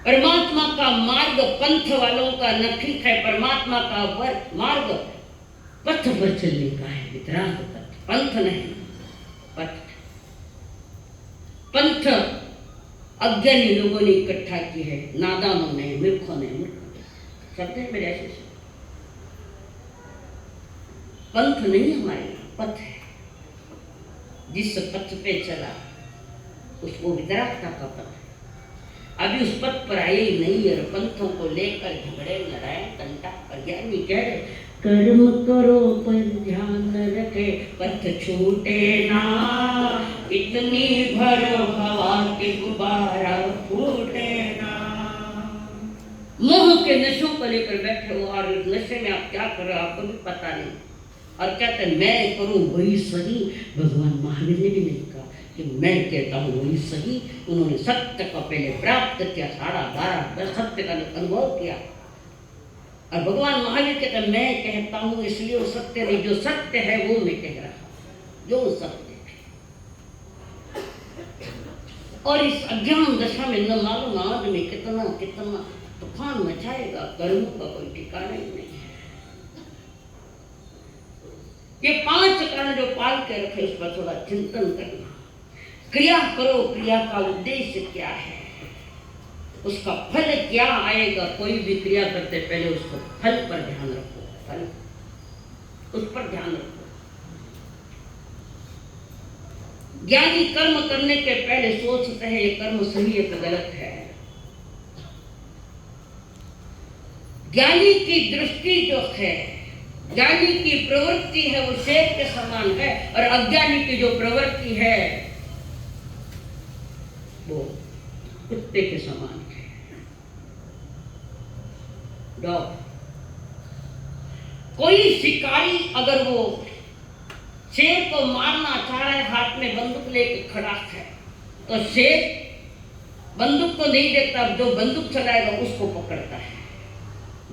परमात्मा का मार्ग पंथ वालों का न ठीक है, परमात्मा का मार्ग पथ पर चलने का है, वितराग पथ, पंथ नहीं पथ। पंथ अज्ञानी लोगों ने इकट्ठा की है, नादानों ने, मूर्खों ने, शब्द है मेरे ऐसे। पंथ नहीं हमारे यहाँ, पथ है। जिस पथ पे चला उसको वितरागता का पथ है। अभी उस पथ पर आए ही नहीं है, पंथों को लेकर झगड़े लड़ाए तंटा। अज्ञानी कह रहे कर्म करो पर ध्यान रखे पथ छूटे ना, इतनी भरो हवा के गुब्बारा फूटे ना। मोह के नशों को लेकर बैठे हो और नशे में आप क्या कर रहे हो आपको भी पता नहीं, और कहते हैं मैं करूं वही सही। भगवान महावीर ने भी नहीं कहा कि मैं कहता हूँ वही सही। उन्होंने सत्य को पहले प्राप्त किया, 12.5 सत्य का अनुभव किया। और भगवान महावीर कहते हैं मैं कहता हूँ इसलिए वो सत्य नहीं, जो सत्य है वो मैं कह रहा हूँ, जो सत्य है। और इस अज्ञान दशा में न मालूम आदमी कितना कितना तूफान मचाएगा, कर्मों का कोई ठिकाना ही नहीं है। ये 5 कारण जो पाल के रखे उस पर थोड़ा चिंतन करना। क्रिया करो, क्रिया का उद्देश्य क्या है, उसका फल क्या आएगा। कोई भी क्रिया करते पहले उसको फल पर ध्यान रखो, फल उस पर ध्यान रखो। ज्ञानी कर्म करने के पहले सोचते हैं ये कर्म सही है तो गलत है। ज्ञानी की दृष्टि जो है, ज्ञानी की प्रवृत्ति है वो शेर के समान है, और अज्ञानी की जो प्रवृत्ति है वो कुत्ते के समान है, डॉग। कोई शिकारी अगर वो शेर को मारना चाह रहा है, हाथ में बंदूक लेके खड़ा है, तो शेर बंदूक को नहीं देखता, जो बंदूक चलाएगा उसको पकड़ता है।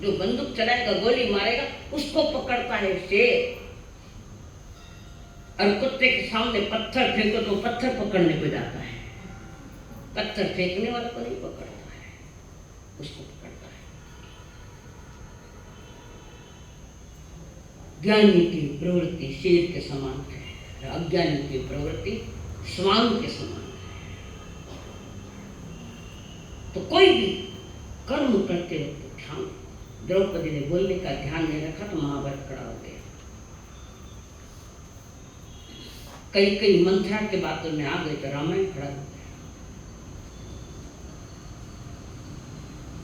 जो बंदूक चलाएगा, गोली मारेगा, उसको पकड़ता है शेर। और कुत्ते के सामने पत्थर फेंको तो पत्थर पकड़ने को जाता है, पत्थर फेंकने वाले को नहीं पकड़ता है, उसको पकड़ता है। ज्ञानी की प्रवृत्ति शेर के समान है, अज्ञानी की प्रवृत्ति श्वान के समान है। तो कोई भी कर्म करते वक्त ध्यान, द्रौपदी ने बोलने का ध्यान नहीं रखा तो महाभारत खड़ा हो गया। कई मंत्रा के बातों में आ गए तो रामायण खड़ा हो गया।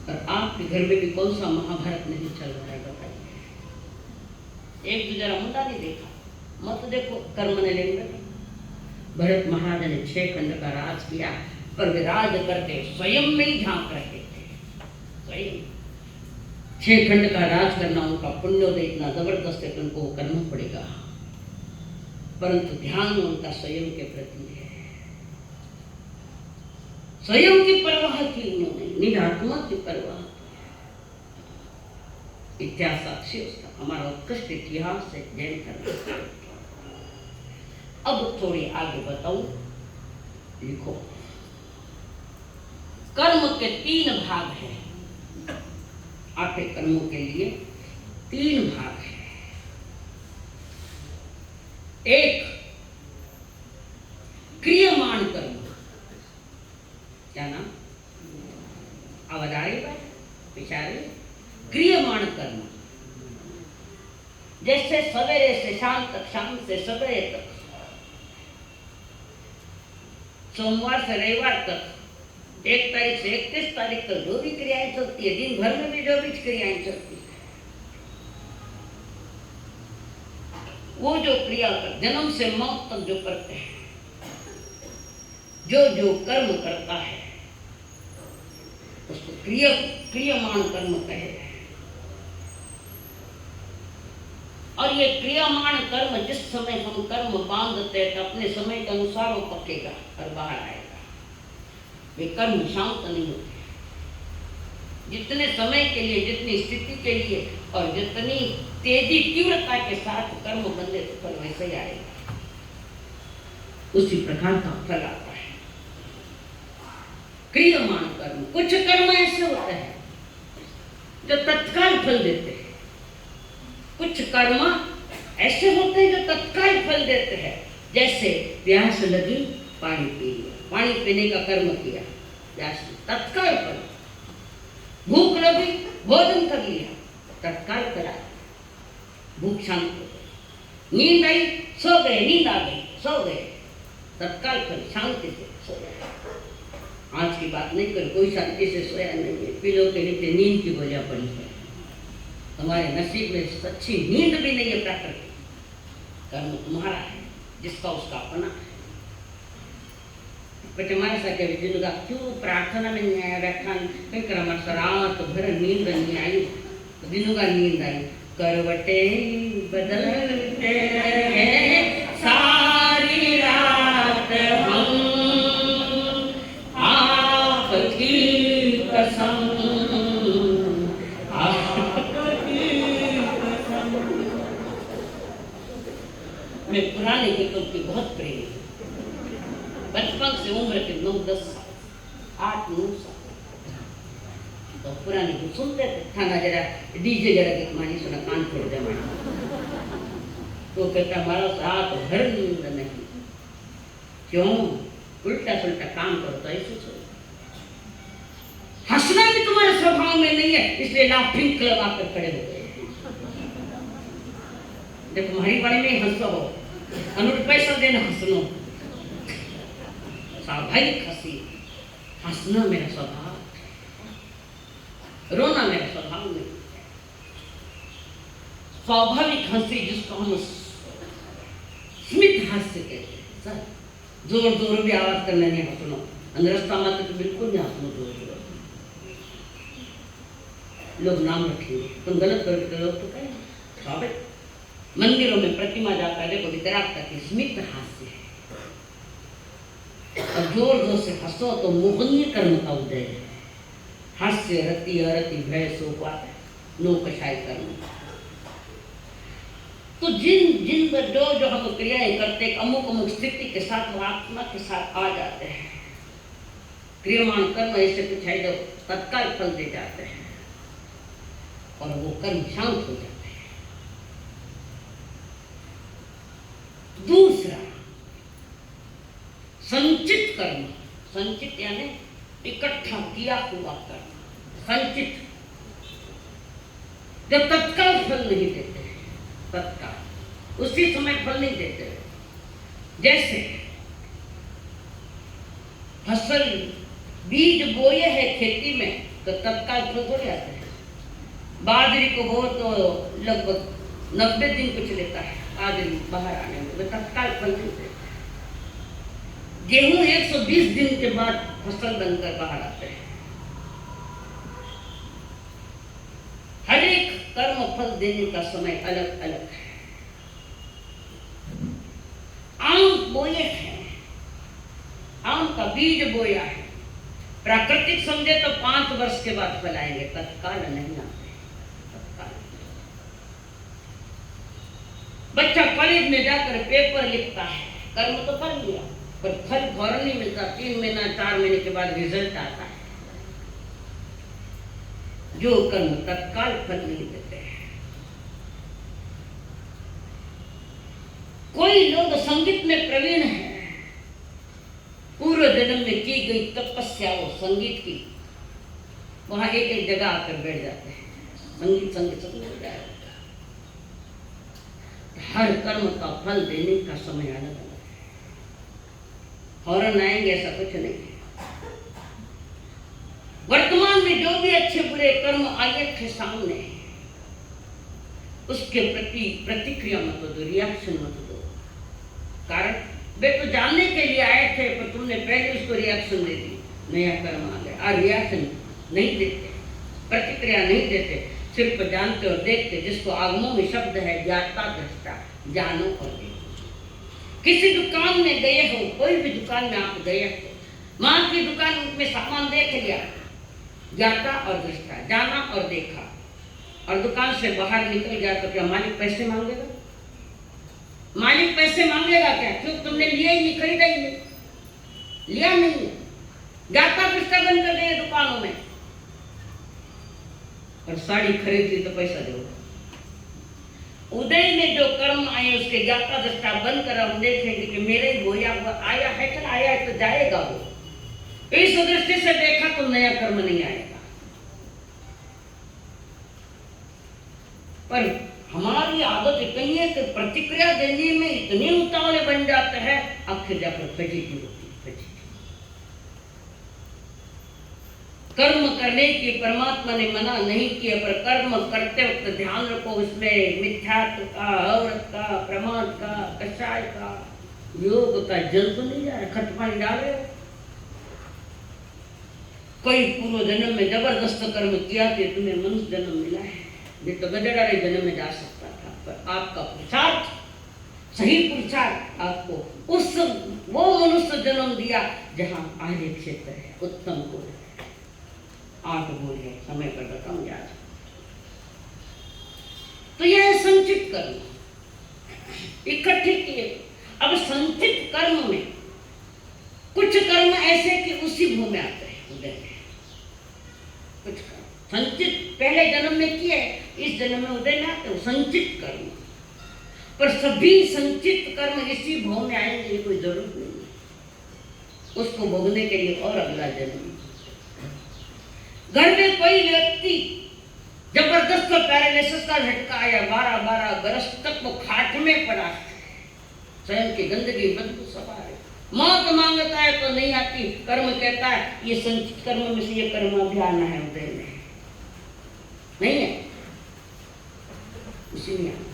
और आपके घर में भी कौन सा महाभारत नहीं चल रहा है बताइए। एक दूसरा मुद्दा नहीं देखा, मत देखो कर्म ने लेंगे। भरत महाराज ने 6 खंड का राज किया, पर वे राज करते स्वयं में ही झांक रहे थे। स्वयं 6 खंड का राज करना उनका पुण्योदय इतना जबरदस्त है कि उनको वो करना पड़ेगा, परंतु ध्यान उनका स्वयं के प्रति है। स्वयं की परवाह की उन्होंने, निरात्मा की परवाह। इतिहास साक्षी उसका, हमारा उत्कृष्ट इतिहास है जैन करना। अब थोड़ी आगे बताऊं, लिखो। कर्म के 3 भाग हैं। 8 कर्मों के लिए 3 भाग है। एक क्रियमाण कर्म, क्या नाम आवाज आ रही बात विचार, क्रियमाण कर्म जैसे सवेरे से शाम तक, शाम से सवेरे तक, सोमवार से रविवार तक, 1 तारीख से 31 तारीख तक जो भी क्रियाएं चलती है, दिन भर में भी जो भी क्रियाएं चलती है, वो जो क्रिया कर जन्म से मौत तक जो करते हैं, जो जो कर्म करता है उसको क्रियमाण कर्म कहे। और ये क्रियमाण कर्म जिस समय हम कर्म बांधते हैं तो अपने समय के अनुसार वो पकेगा और बाहर आएगा। वे कर्म शांत नहीं होते। जितने समय के लिए, जितनी स्थिति के लिए और जितनी तेजी तीव्रता के साथ कर्म बंधे तो फल वैसे ही आएगा, उसी प्रकार का फल आता है। क्रियमाण कर्म, कुछ कर्म ऐसे होते हैं जो तत्काल फल देते हैं, कुछ कर्म ऐसे होते हैं जो तत्काल फल देते हैं। जैसे प्यास लगी पानी पी लिया, पानी पीने का कर्म किया, प्यास तत्काल फल। भूख लगी भोजन कर लिया, तत्काल करा, भूख शांत हो गई। नींद आई सो गए, नींद आ गई सो गए, तत्काल फल, शांति से सो गए। आज की बात नहीं कर, कोई शांति से सोया नहीं है, पिलो के नीचे नींद की वजह पड़ी है। हमारे नसीब में सच्ची नींद भी नहीं है प्राकृतिक। कर्म तुम्हारा है, जिसका उसका अपना है। बट हमारे साथ जिनका क्यों प्रार्थना में नहीं आया, व्याख्यान कहीं कर हमारे सर रात भर नींद नहीं आई, तो दिनों का नींद आई। करवटे बदलते हैं सारी रात हम, आपकी कसम, मैं पुराने गीतों की बहुत प्रेमी हूँ। बचपन से उम्र के 9-10 साल, 8-9 साल तो पुराने गीत सुनते थे। थाना जरा डीजे जरा गीत मानी सुना, कान छोड़ दे मानी, तो कहता हमारा रात भर नींद नहीं, क्यों उल्टा सुल्टा काम करो तो ऐसे सो। हंसना भी तुम्हारे स्वभाव में नहीं है, इसलिए लाफिंग क्लब आकर खड़े हो गए। जब तुम्हारी बारे में हंसो हो, अनुट पैसा देना हंसनो, स्वाभाविक हंसी, हंसना मेरा स्वभाव, रोना मेरा स्वभाव नहीं। स्वाभाविक हंसी जिसको हम स्मित हास्य कहते हैं। सर जोर जोर भी आवाज करना नहीं, हंसनो अंदरस्ता मत तो बिल्कुल नहीं हंसनो जोर जोर। लोग नाम रखेंगे, तुम गलत करोगे तो लोग तो कहेंगे। स्वाभाविक मंदिरों में प्रतिमा जाता है, देखो वितरागता की स्मित हास्य है, और जोर जोर से हंसो तो मोहनीय कर्म का उदय है। हास्य रति अरति भय सोपा नौकशाई कर्म। तो जिन पर जो हम क्रियाएं करते अमुक स्थिति के साथ हम आत्मा के साथ आ जाते हैं। क्रियमाण कर्म ऐसे कुछ है जो तत्काल फल दे जाते हैं और वो कर्म शांत हो जाते हैं। दूसरा संचित कर्म, संचित यानी इकट्ठा किया हुआ कर्म, संचित जब तत्काल फल नहीं देते, तत्काल उसी समय फल नहीं देते। जैसे फसल बीज बोए है खेती में तो तत्काल फल थोड़े आते हैं। बाजरी को बो तो लगभग 90 दिन कुछ लेता है बाजरी बाहर आने में, तत्काल फल नहीं देते। गेहूं 120 दिन के बाद फसल बनकर बाहर आते हैं। हर एक कर्म फल देने का समय अलग अलग है। आम बोए हैं, आम का बीज बोया है, प्राकृतिक समझे तो 5 वर्ष के बाद फल आएंगे, तत्काल नहीं आते। तत्काल बच्चा कॉलेज में जाकर पेपर लिखता है, कर्म तो कर लिया पर फल फौरन नहीं मिलता। 3 महीना 4 महीने के बाद रिजल्ट आता है। जो कर्म तत्काल फल नहीं देते हैं। कोई लोग संगीत में प्रवीण है, पूर्व जन्म में की गई तपस्या वो संगीत की, वहां एक एक जगह आकर बैठ जाते हैं, संगीत संगीत सब मिल जाएगा। हर कर्म का फल देने का समय अलग अलग है। हॉर्न आएंगे ऐसा कुछ नहीं है। वर्तमान में जो भी अच्छे बुरे कर्म आए थे सामने, उसके प्रति प्रतिक्रिया मत दो, रिएक्शन मत दो। कारण वे तो जानने के लिए आए थे, पर तुमने पहले उसको रिएक्शन दे दी, नया कर्म आ गया। और रिएक्शन नहीं देते, प्रतिक्रिया नहीं देते, सिर्फ जानते और देखते। जिसको आगमों में शब्द है ज्ञाता दृष्टा, जानो और देखो। किसी दुकान में गए हो, कोई भी दुकान में आप गए हो, मां की दुकान में सामान देख लिया, ज्ञाता और दृष्टा, जाना और देखा, और दुकान से बाहर निकल गया तो क्या मालिक पैसे मांगेगा? मालिक पैसे मांगेगा क्या? क्यों? तुमने लिया ही नहीं, खरीदा ही नहीं, लिया नहीं। ज्ञाता दृष्टा बंद कर गए दुकानों में। और साड़ी खरीद ली तो पैसा दो। उदय में जो कर्म आए उसके ज्ञाता दृष्टा बंद कर हम देखेंगे कि मेरे ही बोया हुआ आया है, चल आया है तो जाएगा वो। इस दृष्टि से देखा तो नया कर्म नहीं आएगा। पर हमारी आदत इतनी है कि प्रतिक्रिया देने में इतने उतावले बन जाते हैं, आखिर जाकर फजीती होती है। कर्म करने की परमात्मा ने मना नहीं किया, पर कर्म करते वक्त ध्यान रखो उसमें मिथ्यात्व का, अव्रत का, प्रमाद का, कषाय का, योग का जल तो नहीं जा रहा, खत पानी डाल रहे हो। कोई पूर्व जन्म में जबरदस्त कर्म किया कि तुम्हें मनुष्य जन्म मिला है, ये तो गजरारे जन्म में जा सकता था, पर आपका पुरुषार्थ, सही पुरुषार्थ आपको उस वो मनुष्य जन्म दिया जहां आर्य क्षेत्र है, उत्तम गुण है। 8 गुण है, समय पर बताऊं याद। तो यह संचित कर्म इकट्ठे किए। अब संचित कर्म में कुछ कर्म ऐसे कि उसी भूमि में आते हैं, उदय में। कुछ कर्म संचित पहले जन्म में किए, इस जन्म में उदय में आते हैं, संचित कर्म। पर सभी संचित कर्म इसी भूमि में आएंगे, ये कोई जरूरत नहीं है। उसको भोगने के लिए और अगला जन्म। घर में कोई व्यक्ति जबरदस्त पैरालिसिस का झटका आया, 12-12 बरस तक वो खाट में पड़ा है, स्वयं की गंदगी बदबू सब आ रही, मौत मांगता है तो नहीं आती। कर्म कहता है ये संचित कर्म में से ये कर्म अभी आना है, उदय में नहीं है, इसी में आना है।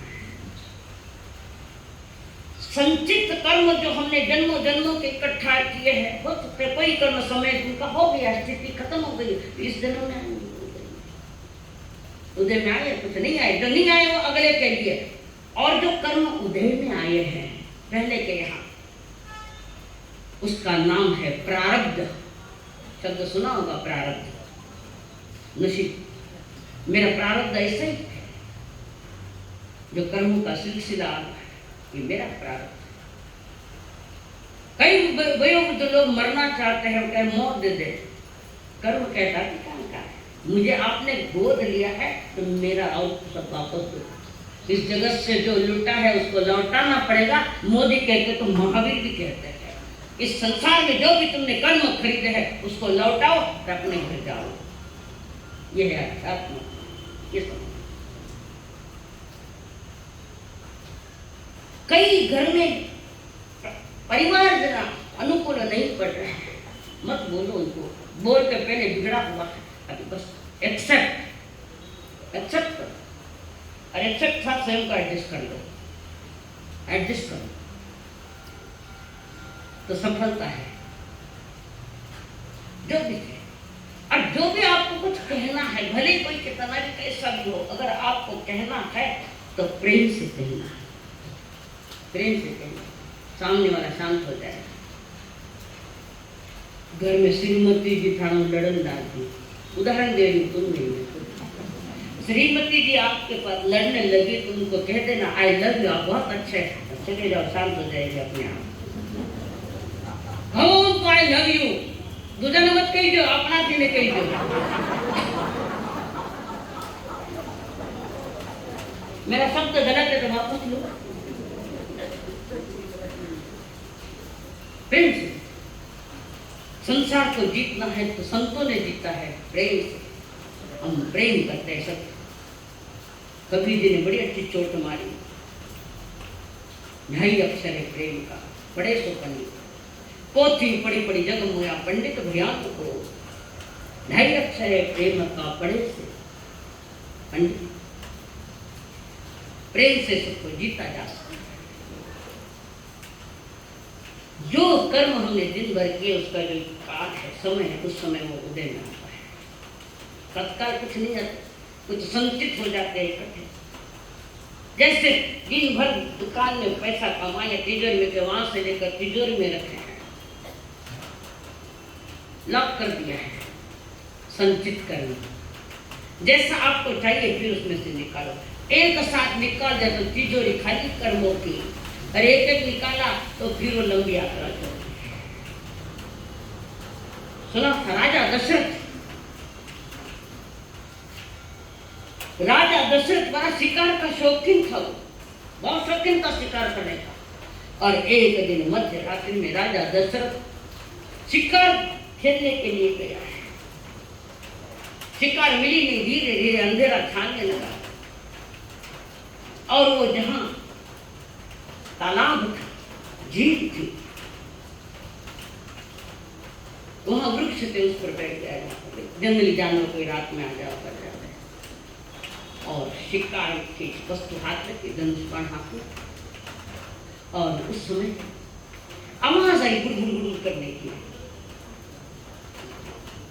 संचित कर्म जो हमने जन्मों जन्मों के इकट्ठा किए हैं, हो सकते हैं कोई कर्म समय उनका हो गया, स्थिति खत्म हो गई, इस जन्म में आएंगे, उदय में आए, कुछ नहीं आए, जो नहीं आए वो अगले के लिए। और जो कर्म उदय में आए हैं पहले के यहाँ, उसका नाम है प्रारब्ध। शब्द सुना होगा, प्रारब्ध, नसीब। मेरा प्रारब्ध ऐसे ही है, जो कर्मों का सिलसिला ये मेरा प्रारब्ध। कई वयोवृद्ध लोग मरना चाहते हैं, कहे मौत दे दे। कर्म कहता है क्या है, मुझे आपने गोद लिया है तो मेरा आउट सब वापस दो। इस जगत से जो लुटा है उसको लौटाना पड़ेगा। मोदी कहते तो महावीर भी कहते हैं, इस संसार में जो भी तुमने कर्म खरीदे हैं उसको लौटाओ और अपने घर जाओ। ये है अध्यात्म, ये समझ। कई घर में परिवार जरा अनुकूल नहीं पड़ रहे हैं, मत बोलो उनको, बोल के पहले बिगड़ा हुआ है, अभी बस एक्सेप्ट करो, और एक्सेप्ट साथ स्वयं को एडजस्ट कर लो, एडजस्ट करो तो सफलता है। जो भी है, और जो भी आपको कुछ कहना है, भले कोई कितना भी कैसा भी हो, अगर आपको कहना है तो प्रेम से कहना है, प्रेम से कहना, सामने वाला शांत हो जाएगा। घर में श्रीमती जी थाना लड़न डालती, उदाहरण दे रही तुम नहीं, श्रीमती जी आपके पास लड़ने लगी तो उनको कह देना आई लव यू, आप बहुत अच्छे हैं, चले जाओ, शांत हो जाएगी अपने आप। हम उनको आई लव यू दूजा मत कही दो, अपना जी ने कही दो। मेरा शब्द गलत है तो वापस लो। प्रेम से संसार को जीतना है तो संतों ने जीता है प्रेम से। हम प्रेम करते हैं सब। कबीर जी ने बड़ी अच्छी चोट मारी, ढाई अक्षर है प्रेम का, बड़े सो पंडित पोथी पड़ी पड़ी जग मोया पंडित भयान को, ढाई अक्षर है प्रेम का पढ़े से पंडित। प्रेम से सबको जीता जा सकता। जो कर्म हमने दिन भर किए उसका जो काल है, समय है, उस समय वो उदय में आता है। तत्काल कुछ नहीं आता, कुछ संचित हो जाते हैं इकट्ठे। जैसे दिन भर दुकान में पैसा कमाया, तिजोरी में के वहां से लेकर तिजोरी में रखे हैं, लॉक कर दिया है, संचित करना। जैसा आपको चाहिए फिर उसमें से निकालो। एक साथ निकाल जाए तो तिजोरी खाली कर्मों की, और एक एक निकाला तो फिर वो लंबी यात्रा चलती। सुना था राजा दशरथ, राजा दशरथ बड़ा शिकार का शौकीन था, वो बहुत शौकीन था शिकार करने का। और एक दिन मध्य रात्रि में राजा दशरथ शिकार खेलने के लिए गया है। शिकार मिली नहीं, धीरे धीरे अंधेरा छाने लगा और वो जहां तालाब था, झील थी, वहां वृक्ष थे, उस पर बैठ गया। जंगली जानवर कोई रात में आ जाओ कर जाते और शिकार की वस्तु हाथ रखी, धनुष बाण हाथ में। और उस समय आवाज आई गुड़ करने की।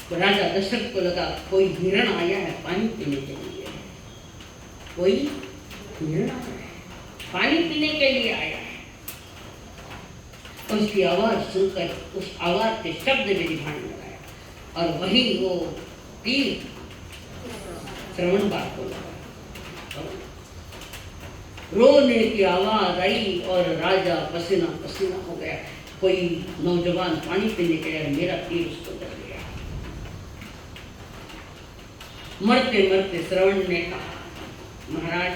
तो राजा दशरथ को लगा कोई हिरण आया है पानी पीने के लिए, कोई हिरण आया है पानी पीने के लिए आया है। उसकी आवाज सुनकर उस आवाज के शब्द में ध्यान लगाया और वही वो तीर श्रवण बाण को लगा। रोने की आवाज आई और राजा पसीना पसीना हो गया। कोई नौजवान पानी पीने के लिए, मेरा तीर उसको लग गया। मरते मरते श्रवण ने कहा, महाराज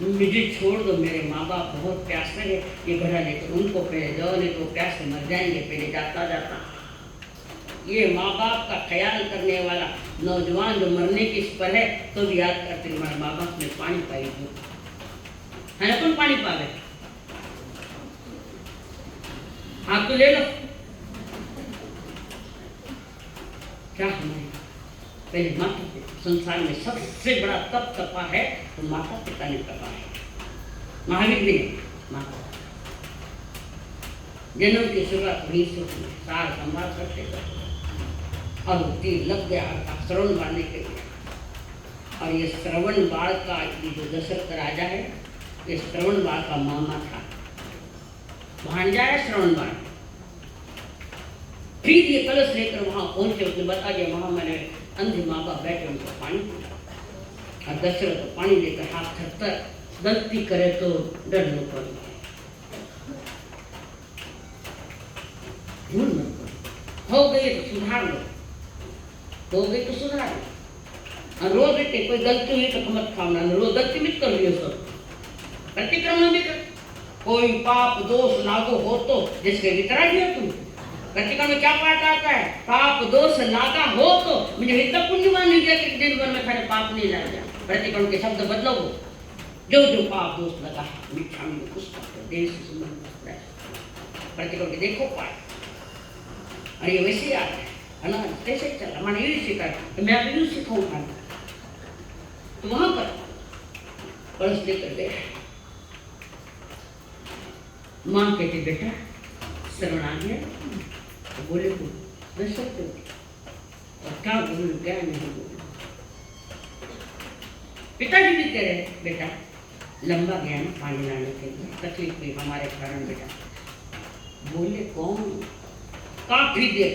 मुझे छोड़ दो, मेरे माँ बाप बहुत प्यासे है, ये घड़ा लेकर उनको पहले जाओ, नहीं तो प्यासे मर जाएंगे। पहले जाता जाता ये माँ बाप का ख्याल करने वाला नौजवान जो मरने की इस पर है, तो भी याद करते हमारे माँ बाप ने पानी पाई है ना, कौन पानी पावे, हाथ तो ले लो। क्या हमारे पहले माता पिता, संसार में सबसे बड़ा तप तपा है तो माता पिता ने तपा है। महावीर ने माता जन्म की शुरुआत वहीं से हुई, सार संभाल करते करते और तीर लग गया श्रवण बाण के लिए। और ये श्रवण बाण का जो दशरथ राजा है, ये श्रवण बाण का मामा था, भांजा है श्रवण बाण। फिर ये कलश लेकर वहां पहुंचे, उसने बता दिया वहां मैंने अंधे माँ बाप बैठे उनको पानी पिया। और दशरथ पानी लेकर हाथ थरथर, गलती करे तो डर न पड़े, भूल मत करो, हो गई तो सुधार लो, हो गई तो सुधार लो। और रोज बेटे कोई गलती हुई तो मत खाना, रोज गलती मत कर लियो, सब प्रतिक्रमण भी कर। कोई पाप दोष लागो हो तो जिसके वितरा दिया तुम, प्रतिक्रमण में क्या पाठ आता है, पाप दोष लागा हो तो मुझे इतना पुण्यवान नहीं गया कि दिन भर में खाने पाप नहीं लग गया। प्रतिक्रमण के शब्द बदलो, जो जो पाप दोष लगा मिठा में कुछ देश प्रतिक्रमण के देखो पाठ। और ये वैसे आता है ना, कैसे चला मैंने यही सीखा तो मैं अभी यूँ सिखाऊंगा। तो वहां पर कलश लेकर गए, माँ कहती बेटा श्रवण आ गया, तो बोले को दशरथ और क्या बोलूं क्या नहीं बोलूं। पिताजी भी कह रहे बेटा लंबा गया ना पानी लाने के लिए, तकलीफ हुई हमारे कारण बेटा। बोले कौन, काफी देर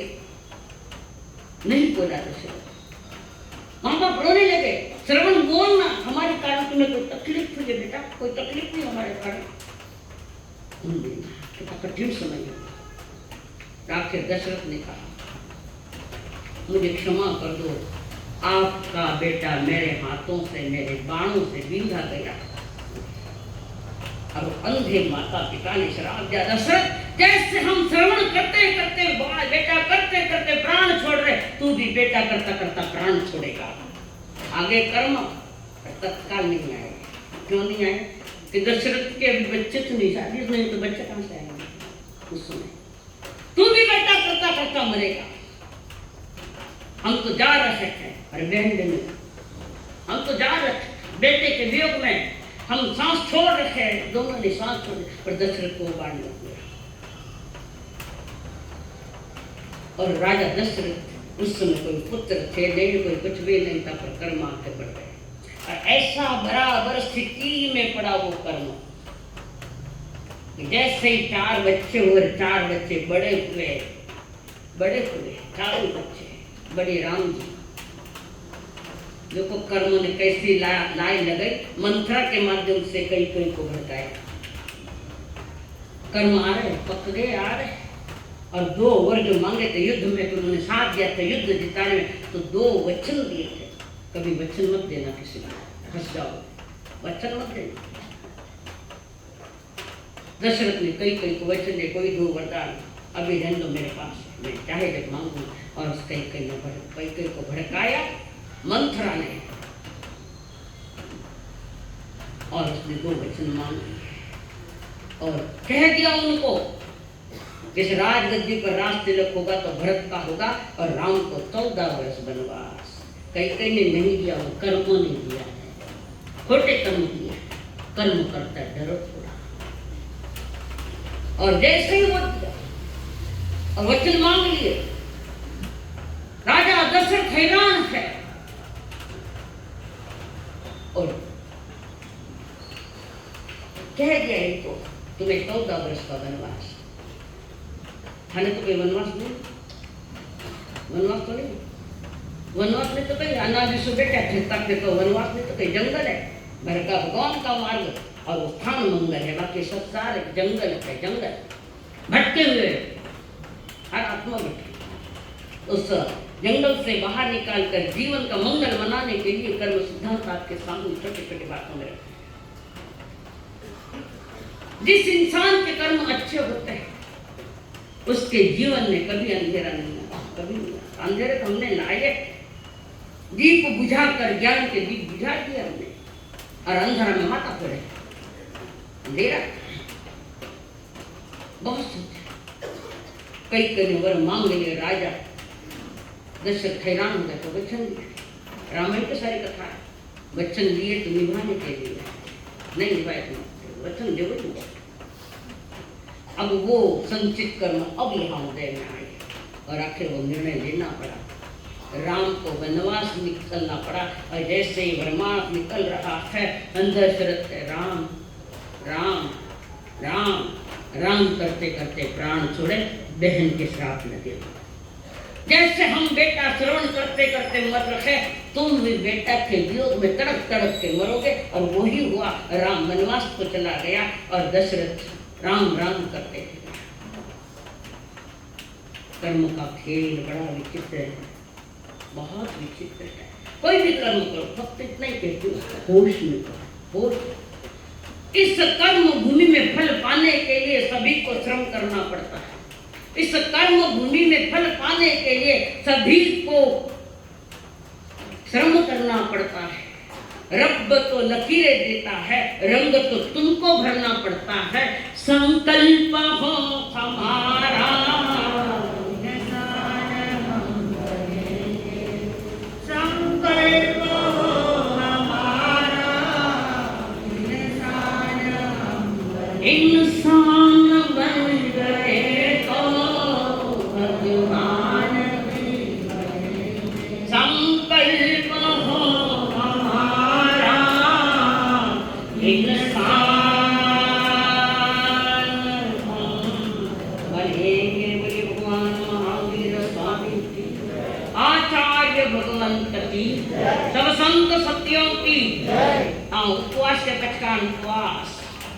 नहीं बोला दशरथ। माँ बाप रोने लगे, श्रवण बोलना हमारे कारण तुम्हें कोई तकलीफ हुई है बेटा, कोई तकलीफ नहीं हमारे कारण। कठिन समय आखिर दशरथ ने कहा मुझे क्षमा कर दो, आपका बेटा मेरे हाथों से मेरे बाणों से बींधा गया, अब अंधे माता पिता ने श्राप दिया, दशरथ जैसे हम श्रवण करते करते बेटा करते करते प्राण छोड़ रहे, तू भी बेटा करता करता प्राण छोड़ेगा। आगे कर्म तत्काल नहीं आए। क्यों नहीं आए? कि दशरथ के बच्चे तो नहीं, शादी नहीं तो बच्चे कहां से आएंगे उस समय? तू भी बेटा करता करता मरेगा। हम तो जा रहे हैं, अरे बहन हम तो जा रहे हैं बेटे के वियोग में, हम सांस छोड़ रखे हैं, दोनों ने सांस छोड़, पर दशरथ को बाढ़ लग गया। और राजा दशरथ उस समय कोई पुत्र थे नहीं, कोई कुछ भी नहीं था, पर कर्म आगे बढ़ गए। और ऐसा बराबर स्थिति में पड़ा वो कर्म, जैसे ही 4 बच्चे हुए, 4 बच्चे बड़े हुए, 4 बच्चे बड़े राम जी। देखो कर्म ने कैसी लाई लगाई, मंत्रा के माध्यम से कई को भड़काया। कर्म आ रहे, पकड़े आ रहे, और 2 वर जो मांगे थे युद्ध में, तो उन्होंने साथ दिया था युद्ध जिताने में, तो 2 वचन दिए थे। कभी वचन मत देना किसी को, फंस जाओ, वचन मत देना। दशरथ ने कई को वचन दे, कोई 2 वरदान अभी रहने दो मेरे पास, मैं चाहे जब मांगू। और उस कई को भड़काया मंत्रा ने, और उसने 2 वचन मांगे और कह दिया उनको, इस राजगद्दी पर राज तिलक होगा तो भरत का होगा, और राम को 14 वर्ष वनवास। कई ने नहीं दिया, वो कर्मों ने दिया है, खोटे कर्म दिए, कर्म करता है डरो थोड़ा। और जैसे ही वो दिया और वचन मांग लिए, राजा दशरथ हैरान है, और कह दिया इनको तुम्हें 14 वर्ष का वनवास। थाने तो कोई वनवास नहीं, वनवास तो नहीं, वनवास में तो कहीं अनादि से बेटा तक तो वनवास में तो कहीं जंगल है, भर का भगवान का मार्ग, और वो स्थान मंगल है, बाकी सब सारे जंगल है, जंगल भटके हुए हर आत्मा भटके। उस जंगल से बाहर निकाल कर जीवन का मंगल मनाने के लिए कर्म सिद्धांत आपके सामने छोटे छोटे बातों में रखे। जिस इंसान के कर्म अच्छे होते हैं उसके जीवन में कभी अंधेरा नहीं आता, कभी नहीं। अंधेरे तो हमने लाए, दीप बुझा कर, ज्ञान के दीप बुझा दिया हमने, और अंधारा में माता पड़े अंधेरा बहुत सोचे। कई वर मांग लिए, राजा दशरथ हैरान हो गया तो वचन दिया। रामायण की सारी कथा है, वचन लिए तो निभाने के लिए, नहीं निभाए तो वचन दे वो। अब वो संचित कर्म अब यहाँ उदय में आए, और आखिर वो निर्णय लेना पड़ा, राम को वनवास निकलना पड़ा। और जैसे ही वनवास निकल रहा है, अंदर शरत है राम राम राम राम करते करते प्राण छोड़े, बहन के श्राप लगे। जैसे हम बेटा श्रवण करते करते मर रहे, तुम भी बेटा के वियोग में तड़प तड़प के मरोगे। और वही हुआ, राम वनवास को चला गया और दशरथ राम राम करते थे। कर्म का खेल बड़ा विचित्र है, बहुत विचित्र है। कोई भी कर्म करो, फक्त इतना ही कहती हूँ, होश में करो, होश। इस कर्म भूमि में फल पाने के लिए सभी को श्रम करना पड़ता है। इस कर्म भूमि में फल पाने के लिए सभी को श्रम करना पड़ता है। रब तो लकीरें देता है, रंग तो तुमको भरना पड़ता है। संकल्प हो हमारा, संकल्प हो हमारा, इंसान बन गए तो भगवान भी बने। संकल्प हो हमारा, इंसान बनेंगे। बोले भगवान महावीर स्वामी की, आचार्य भगवंत की, सब संत सत्यों की। उपवास के पचकान उपवास